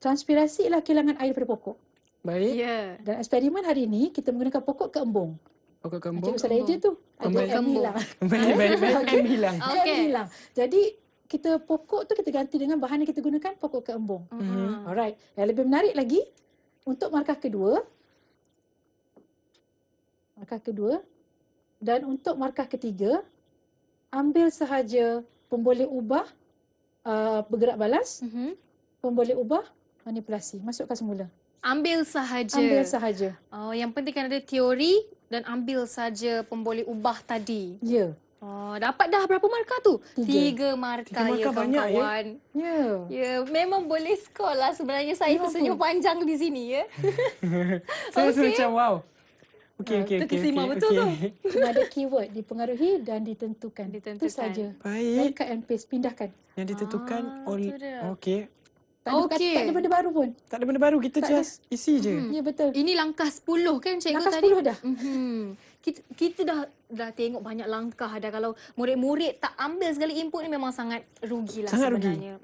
transpirasi ialah kehilangan air daripada pokok. Baik. Ya. Dan eksperimen hari ini, kita menggunakan pokok ke embung. Pokok kembung. Cikgu salah je tu. Ada M hilang. Baik. M hilang. Okey. M hilang. Jadi, kita pokok tu kita ganti dengan bahan yang kita gunakan, pokok ke embung. Alright. Yang lebih menarik lagi, untuk markah kedua, dan untuk markah ketiga, ambil sahaja pemboleh ubah bergerak balas, pemboleh ubah manipulasi. Masukkan semula. Ambil sahaja. Ambil sahaja. Oh, yang penting kan ada teori dan ambil saja pemboleh ubah tadi. Ya. Oh, dapat dah berapa markah tu? 3 markah, markah banyak, ya? kawan-kawan. Ya, memang boleh skor lah sebenarnya. Saya tersenyum panjang di sini ya. Saya rasa macam wow. Okey. Terkesima betul tu. Cuma ada keyword dipengaruhi dan ditentukan. Itu saja. Baik. Cut and paste, pindahkan. Yang ditentukan tu dia. okey. Tak ada benda baru pun. Tak ada benda baru, kita just isi je. Ya, betul. Ini langkah 10 kan cikgu Langkah tadi? 10 dah. Kita dah tengok banyak langkah dah. Kalau murid-murid tak ambil segala input ni memang sangat rugi lah Sangat sebenarnya.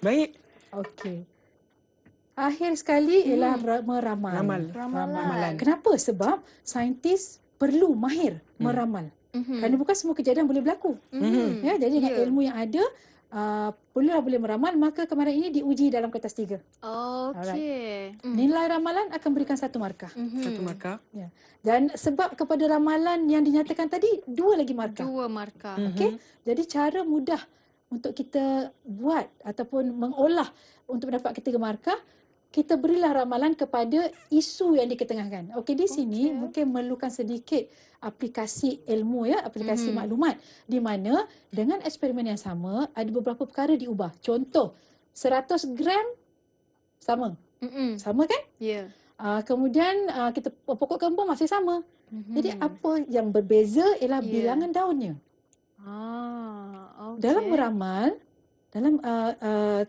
Baik. Okey. Akhir sekali ialah meramal. Ramalan. Kenapa? Sebab saintis perlu mahir meramal. Kerana bukan semua kejadian boleh berlaku. Ya, jadi dengan ilmu yang ada, boleh meramal, maka kemarin ini diuji dalam kertas 3. Okey. Nilai ramalan akan berikan 1 markah. 1 markah. Ya. Dan sebab kepada ramalan yang dinyatakan tadi, 2 lagi markah. 2 markah. Okey. Jadi cara mudah untuk kita buat ataupun mengolah untuk mendapat ketiga markah, kita berilah ramalan kepada isu yang diketengahkan. Okey, di sini mungkin memerlukan sedikit aplikasi ilmu ya, aplikasi maklumat di mana dengan eksperimen yang sama ada beberapa perkara diubah. Contoh 100 gram sama. Sama kan? Ya. Kemudian kita pokok kembang masih sama. Jadi apa yang berbeza ialah bilangan daunnya. Dalam meramal, dalam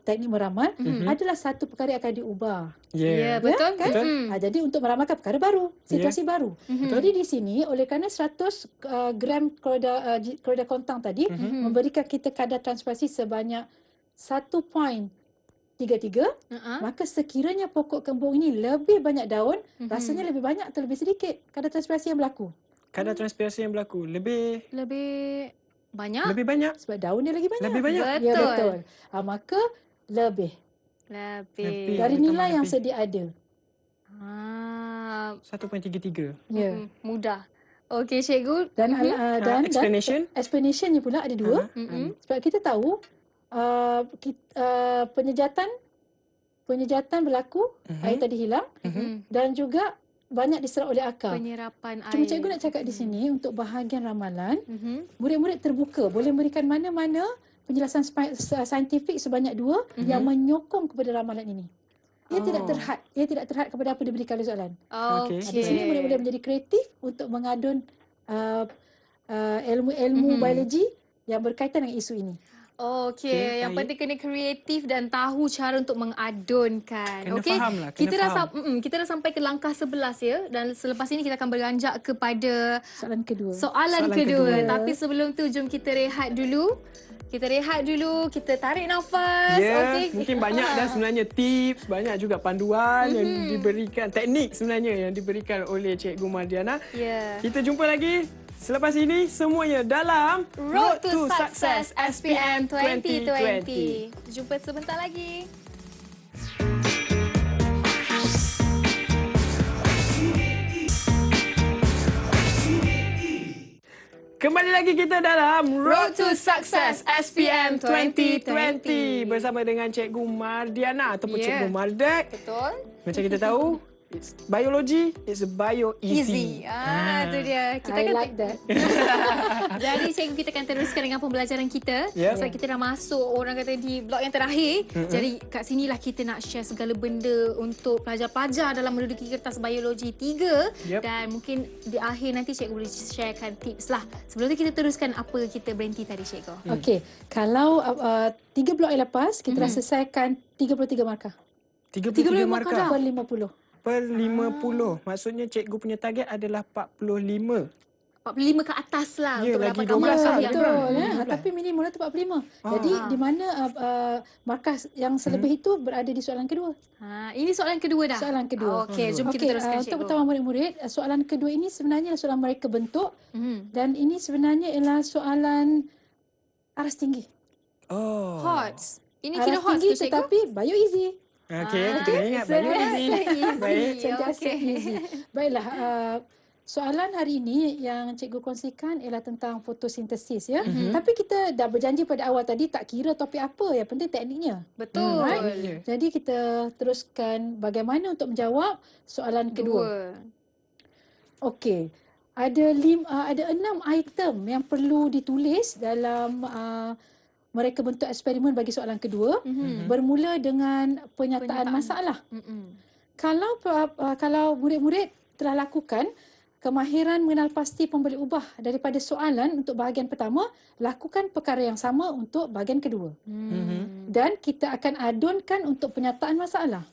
teknik meramal adalah satu perkara yang akan diubah. Ya, betul kan? Jadi untuk meramalkan perkara baru, situasi baru. Jadi di sini oleh kerana 100 gram klorida kontang tadi memberikan kita kadar transparasi sebanyak 1.33, maka sekiranya pokok kembung ini lebih banyak daun, rasanya lebih banyak atau lebih sedikit kadar transparasi yang berlaku? Kadar transpirasi yang berlaku lebih banyak. lebih banyak. Sebab daun dia lagi banyak. Lebih banyak. Betul. Ya, betul. Maka lebih. Lebih. Dari Lebih nilai tambah yang lebih. sedia ada. 1.33. Ya. Mudah. Okey, cikgu. Dan explanation? Explanationnya pula ada dua. Sebab kita tahu penyejatan berlaku, air tadi hilang dan juga banyak diserap oleh akar. Penyerapan air. Cuma cikgu nak cakap di sini untuk bahagian ramalan, murid-murid terbuka boleh memberikan mana-mana penjelasan saintifik sebanyak 2 yang menyokong kepada ramalan ini. Ia tidak terhad kepada apa diberikan oleh soalan. Okey. Di sini murid-murid menjadi kreatif untuk mengadun ilmu biologi yang berkaitan dengan isu ini. Okey, yang penting kena kreatif dan tahu cara untuk mengadunkan. Kena Okey. faham lah, kena Kita dah faham. kita dah sampai ke langkah 11 ya, dan selepas ini kita akan beranjak kepada Soalan kedua. soalan Soalan kedua. kedua. Tapi sebelum tu jom kita rehat dulu. Kita tarik nafas. Okey. Mungkin banyak dah sebenarnya tips, banyak juga panduan yang diberikan, teknik sebenarnya yang diberikan oleh Cikgu Mardiana. Ya. Kita jumpa lagi selepas ini semuanya dalam Road to Success SPM 2020. Jumpa sebentar lagi. Kembali lagi kita dalam Road to Success SPM 2020 bersama dengan Cikgu Mardiana ataupun Cikgu Mardek. Betul. Macam kita tahu, biology is bio easy. Tu dia. I like that. Jadi cikgu, kita akan teruskan dengan pembelajaran kita. Ya. Sebab kita dah masuk orang kata di blok yang terakhir. Jadi kat sinilah kita nak share segala benda untuk pelajar-pelajar dalam menduduki kertas biologi 3. Yep. Dan mungkin di akhir nanti cikgu boleh sharekan tips lah. Sebelum tu kita teruskan apa kita berhenti tadi cikgu. Okey, kalau 3 blok yang lepas kita dah selesaikan 33 markah 33 markah per 50. per 50. Maksudnya cikgu punya target adalah 45. 45 ke atas lah Ya, untuk lagi mendapatkan 12 markah lah. yang Betul. Lebih Ya. kurang. Tapi minimum tu 45. Jadi di mana markah yang selebih itu berada di soalan kedua. Ini soalan kedua dah. Soalan kedua. Okey, jom kita teruskan Untuk cikgu. pertama murid-murid, soalan kedua ini sebenarnya soalan mereka bentuk dan ini sebenarnya ialah soalan aras tinggi. Oh. HOTS. Ini Aras kira HOTS tinggi tu cikgu? tetapi bio easy. Okey, kita kena ingat bio easy. Baik. Sentiasa easy. Baiklah, soalan hari ini yang cikgu kongsikan ialah tentang fotosintesis ya. Tapi kita dah berjanji pada awal tadi tak kira topik apa, yang penting tekniknya. Betul. Tekniknya. Jadi kita teruskan bagaimana untuk menjawab soalan kedua. Okey. Ada 6 item yang perlu ditulis dalam mereka bentuk eksperimen bagi soalan kedua. Bermula dengan penyataan masalah. Kalau murid-murid telah lakukan kemahiran mengenal pasti pembeli ubah daripada soalan untuk bahagian pertama, lakukan perkara yang sama untuk bahagian kedua. Dan kita akan adunkan untuk penyataan masalah.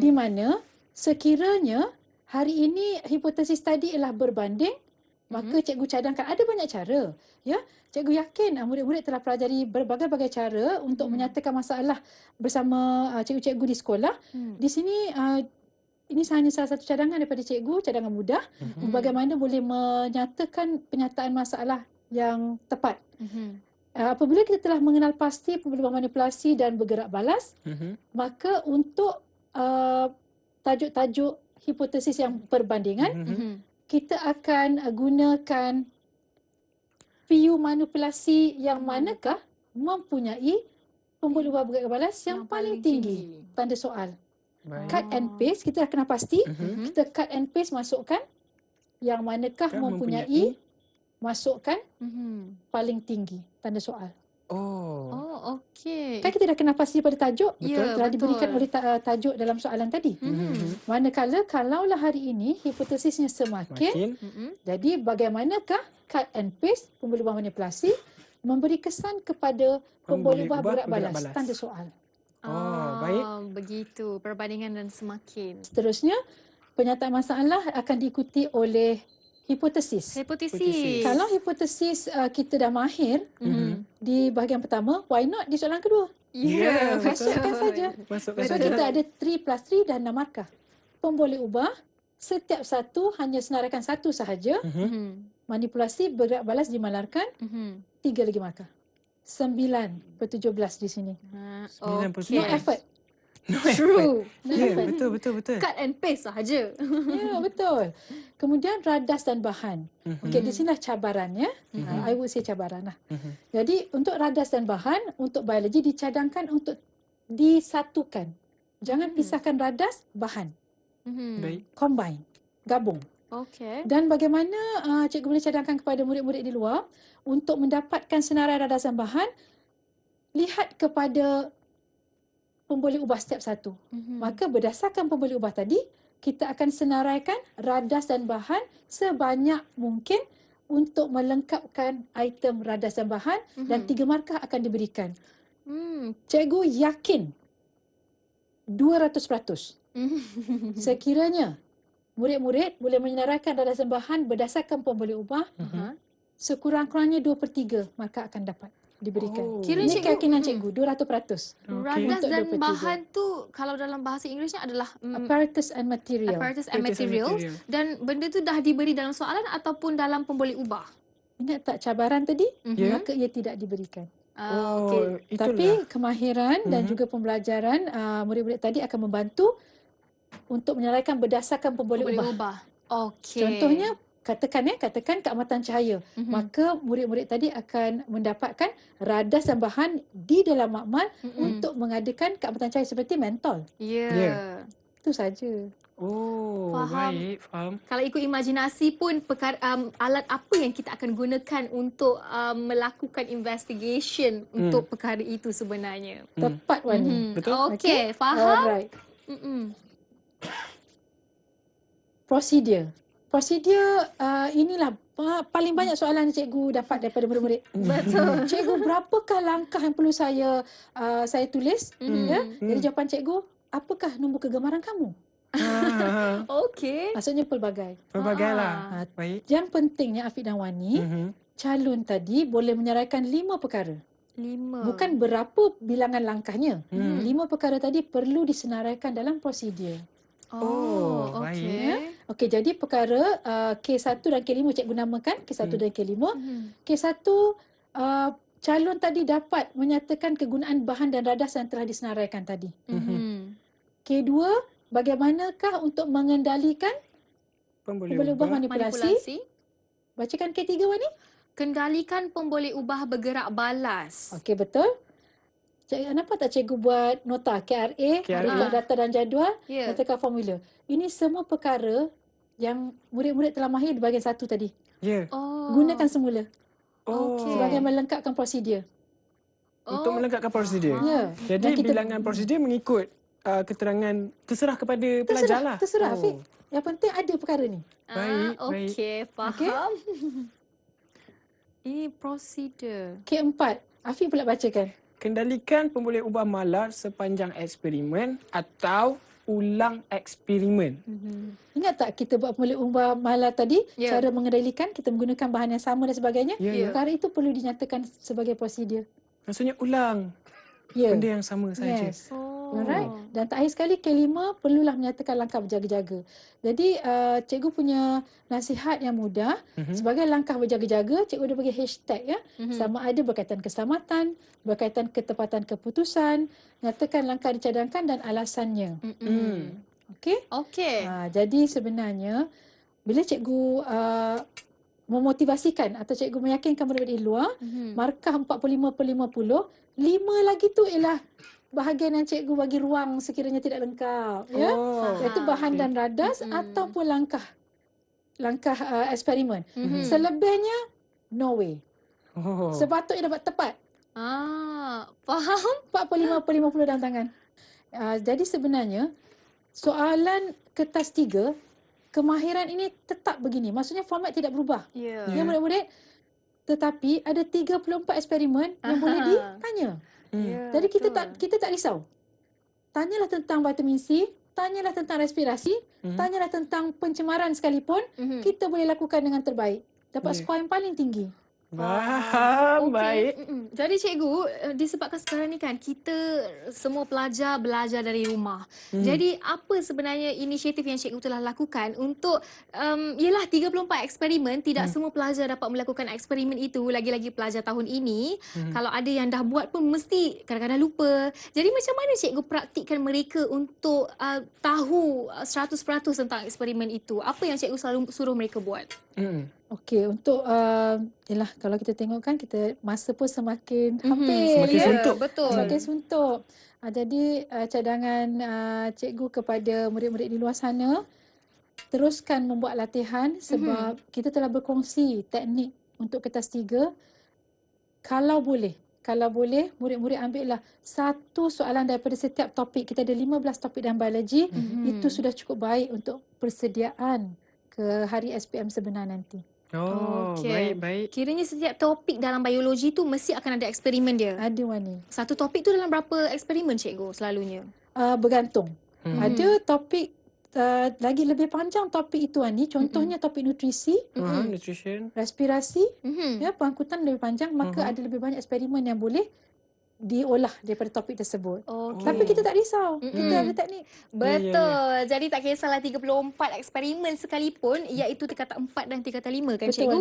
Di mana sekiranya hari ini hipotesis tadi ialah berbanding, maka cikgu cadangkan ada banyak cara. Ya, cikgu yakin murid-murid telah pelajari berbagai-bagai cara untuk menyatakan masalah bersama cikgu-cikgu di sekolah. Di sini ini hanya salah satu cadangan daripada cikgu, cadangan mudah bagaimana boleh menyatakan penyataan masalah yang tepat. Apabila kita telah mengenal pasti peluang manipulasi dan bergerak balas, maka untuk tajuk-tajuk hipotesis yang perbandingan, kita akan gunakan PU manipulasi yang manakah mempunyai pembuluh ubah bergerak balas yang paling tinggi. Tanda soal. Cut and paste, kita dah kena pasti. Kita cut and paste masukkan yang manakah mempunyai, masukkan paling tinggi, tanda soal. Oh, okey. Kan kita dah kena pasti pada tajuk. Ya, Telah betul. diberikan oleh tajuk dalam soalan tadi. Manakala kalaulah hari ini hipotesisnya semakin, jadi bagaimanakah cut and paste, pemboleh ubah manipulasi, memberi kesan kepada pemboleh ubah bergerak balas, tanda soal. Baik. Begitu, perbandingan dan semakin. Seterusnya, penyataan masalah akan diikuti oleh hipotesis. Hipotesis. Kalau hipotesis kita dah mahir di bahagian pertama, why not di soalan kedua? Ya, Masukkan saja. Masukkan So saja. kita ada 3 plus 3 dan 6 markah. Pemboleh ubah, setiap satu hanya senaraikan satu sahaja. Manipulasi bergerak balas dimalarkan, 3 lagi markah. 9/17 di sini. No effort. True. No Ya, effort. betul. Cut and paste sahaja. Ya, betul. Kemudian radas dan bahan. Okey, di sinilah cabarannya. I would say cabaran lah. Jadi untuk radas dan bahan, untuk biologi dicadangkan untuk disatukan. Jangan pisahkan radas, bahan. Baik. Combine. Gabung. Okey. Dan bagaimana cikgu boleh cadangkan kepada murid-murid di luar untuk mendapatkan senarai radas dan bahan, lihat kepada pemboleh ubah setiap satu. Maka berdasarkan pemboleh ubah tadi, kita akan senaraikan radas dan bahan sebanyak mungkin untuk melengkapkan item radas dan bahan dan 3 markah akan diberikan. Cikgu yakin 200%. Sekiranya murid-murid boleh menyenaraikan radas dan bahan berdasarkan pemboleh ubah, sekurang-kurangnya 2/3 markah akan dapat diberikan. Kira Ini cikgu- keyakinan cikgu, 200%. Radas Untuk dan 2/3. bahan tu kalau dalam bahasa Inggerisnya adalah Apparatus and material. apparatus and Apparatus and materials, material. dan benda tu dah diberi dalam soalan ataupun dalam pemboleh ubah. Ingat tak cabaran tadi? Ya. Maka ia tidak diberikan. Okey. Itulah. Tapi kemahiran dan juga pembelajaran murid-murid tadi akan membantu untuk menyelesaikan berdasarkan pemboleh Pemboleh ubah. ubah. Okey. Contohnya, katakan keamatan cahaya. Maka murid-murid tadi akan mendapatkan radas dan bahan di dalam makmal untuk mengadakan keamatan cahaya seperti mentol. Ya. Ya. Itu saja. Faham. Baik, faham. Kalau ikut imajinasi pun alat apa yang kita akan gunakan untuk melakukan investigation untuk perkara itu sebenarnya. Tepat, Wani. Betul. Okey, faham? Alright. Mm-mm. Prosedur inilah paling banyak soalan yang cikgu dapat daripada murid-murid. Betul. Cikgu, berapakah langkah yang perlu saya tulis? Ya? Jadi jawapan cikgu, apakah nombor kegemaran kamu? Okey. Maksudnya pelbagai. Pelbagai lah. Baik. Yang pentingnya Afiq dan Wani, calon tadi boleh menyeraikan 5 perkara. 5. Bukan berapa bilangan langkahnya. 5 perkara tadi perlu disenaraikan dalam prosedur. Oh, okey. Okey, jadi perkara K1 dan K5 cikgu namakan, K1 dan K5. K1, calon tadi dapat menyatakan kegunaan bahan dan radas yang telah disenaraikan tadi. K2, bagaimanakah untuk mengendalikan pemboleh ubah manipulasi. Bacakan K3, Wani. Kendalikan pemboleh ubah bergerak balas. Okey, betul. Kenapa tak cikgu buat nota KRA, rekod data dan jadual, Ya. nyatakan formula. Ini semua perkara yang murid-murid telah mahir di bahagian 1 tadi. Ya. Gunakan semula Okey. sebagai melengkapkan prosedur. Untuk melengkapkan prosedur. Ya. Dan Jadi kita- bilangan prosedur mengikut keterangan terserah kepada pelajar lah. Terserah, Afiq. Yang penting ada perkara ni. Baik, Okey, faham. Ini prosedur. K4, Afiq pula bacakan. Kendalikan pemboleh ubah malar sepanjang eksperimen atau ulang eksperimen. Ingat tak kita buat pemboleh ubah malar tadi? Ya. Cara mengendalikan, kita menggunakan bahan yang sama dan sebagainya. Ya. Perkara itu perlu dinyatakan sebagai prosedur. Maksudnya ulang Ya. benda yang sama saja. Yes. Alright. Dan terakhir sekali K5 perlulah menyatakan langkah berjaga-jaga. Jadi cikgu punya nasihat yang mudah. Sebagai langkah berjaga-jaga, cikgu dah bagi hashtag ya. Sama ada berkaitan keselamatan, berkaitan ketepatan keputusan, nyatakan langkah dicadangkan dan alasannya. Okey? Okey. Jadi sebenarnya bila cikgu memotivasikan atau cikgu meyakinkan murid-murid di luar, markah 45/50, 5 lagi tu ialah bahagian yang cikgu bagi ruang sekiranya tidak lengkap. Ya? Iaitu bahan dan radas ataupun langkah eksperimen. Selebihnya, no way. Sepatutnya dapat tepat. Faham? 45/50 dalam tangan. Jadi sebenarnya, soalan kertas 3, kemahiran ini tetap begini. Maksudnya format tidak berubah. Ya, murid-murid. Tetapi ada 34 eksperimen yang boleh ditanya. Jadi kita tak risau. Tanyalah tentang vitamin C, tanyalah tentang respirasi, tanyalah tentang pencemaran sekalipun, kita boleh lakukan dengan terbaik. Dapat skor yang paling tinggi. Faham, baik. Jadi cikgu, disebabkan sekarang ni kan kita semua pelajar belajar dari rumah. Jadi apa sebenarnya inisiatif yang cikgu telah lakukan untuk ialah 34 eksperimen, tidak semua pelajar dapat melakukan eksperimen itu, lagi-lagi pelajar tahun ini. Kalau ada yang dah buat pun mesti kadang-kadang lupa. Jadi macam mana cikgu praktikkan mereka untuk tahu 100% tentang eksperimen itu? Apa yang cikgu selalu suruh mereka buat? Okey, untuk yalah kalau kita tengok kan kita masa pun semakin hampir semakin suntuk. Betul. Semakin suntuk. Jadi cadangan cikgu kepada murid-murid di luar sana, teruskan membuat latihan sebab kita telah berkongsi teknik untuk kertas 3. Kalau boleh murid-murid ambillah satu soalan daripada setiap topik. Kita ada 15 topik dalam biologi. Itu sudah cukup baik untuk persediaan ke hari SPM sebenar nanti. Baik. Kiranya setiap topik dalam biologi tu mesti akan ada eksperimen dia. Ada Wani. Satu topik tu dalam berapa eksperimen cikgu selalunya? Bergantung. Ada topik lagi lebih panjang topik itu Wani. Contohnya topik nutrisi, Nutrition. respirasi, ya, pengangkutan lebih panjang, maka ada lebih banyak eksperimen yang boleh diolah daripada topik tersebut. Tapi kita tak risau. Kita ada teknik. Betul. Jadi tak kisahlah 34 eksperimen sekalipun, iaitu tingkatan 4 dan tingkatan 5 kan cikgu,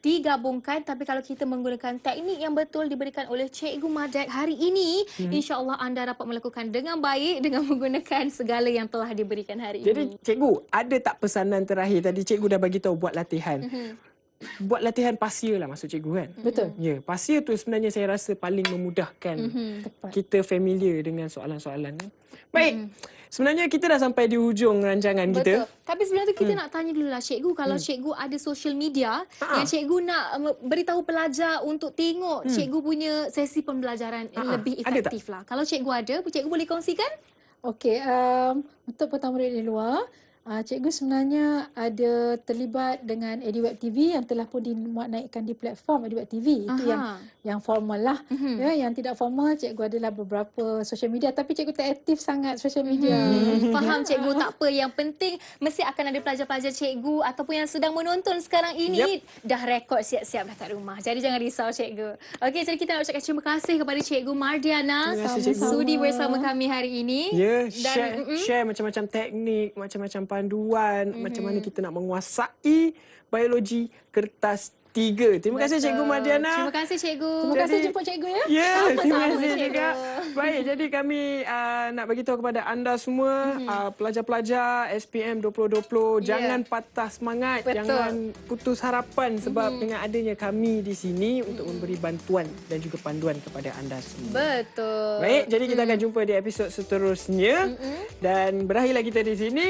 digabungkan. Tapi kalau kita menggunakan teknik yang betul diberikan oleh Cikgu Madat hari ini, insya-Allah anda dapat melakukan dengan baik dengan menggunakan segala yang telah diberikan hari ini. Jadi cikgu, ada tak pesanan terakhir? Tadi cikgu dah bagi tahu buat latihan. Buat latihan pasia lah maksud cikgu kan? Betul. Ya, pasia tu sebenarnya saya rasa paling memudahkan kita familiar dengan soalan-soalan. Baik, sebenarnya kita dah sampai di hujung rancangan kita. Tapi sebelum tu kita nak tanya dulu lah cikgu, kalau cikgu ada social media yang cikgu nak beritahu pelajar untuk tengok cikgu punya sesi pembelajaran lebih efektif lah. Kalau cikgu ada, cikgu boleh kongsikan? Okey, untuk pertama murid di luar, cikgu sebenarnya ada terlibat dengan EduWeb TV yang telah pun dimuat naikkan di platform EduWeb TV. Itu yang formal lah. Ya, yang tidak formal, cikgu adalah beberapa social media. Tapi cikgu tak aktif sangat social media. Faham cikgu, tak apa. Yang penting mesti akan ada pelajar-pelajar cikgu ataupun yang sedang menonton sekarang ini dah rekod siap-siap dah kat rumah. Jadi jangan risau cikgu. Okey, jadi kita nak ucapkan terima kasih kepada Cikgu Mardiana sudi bersama kami hari ini. Ya, share macam-macam teknik, macam-macam panduan, macam mana kita nak menguasai biologi kertas 3. Terima kasih Cikgu Mardiana. Terima kasih cikgu. Terima kasih jemput cikgu ya. Ya, terima kasih cikgu. juga. Baik, jadi kami nak bagi tahu kepada anda semua, pelajar-pelajar SPM 2020, jangan patah semangat, jangan putus harapan sebab dengan adanya kami di sini untuk memberi bantuan dan juga panduan kepada anda semua. Betul. Baik, jadi kita akan jumpa di episod seterusnya dan berakhirlah kita di sini.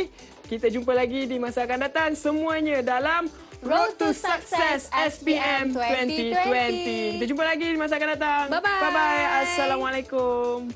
Kita jumpa lagi di masa akan datang semuanya dalam Road to Success SPM 2020. Kita jumpa lagi di masa akan datang. Bye-bye. Bye-bye. Assalamualaikum.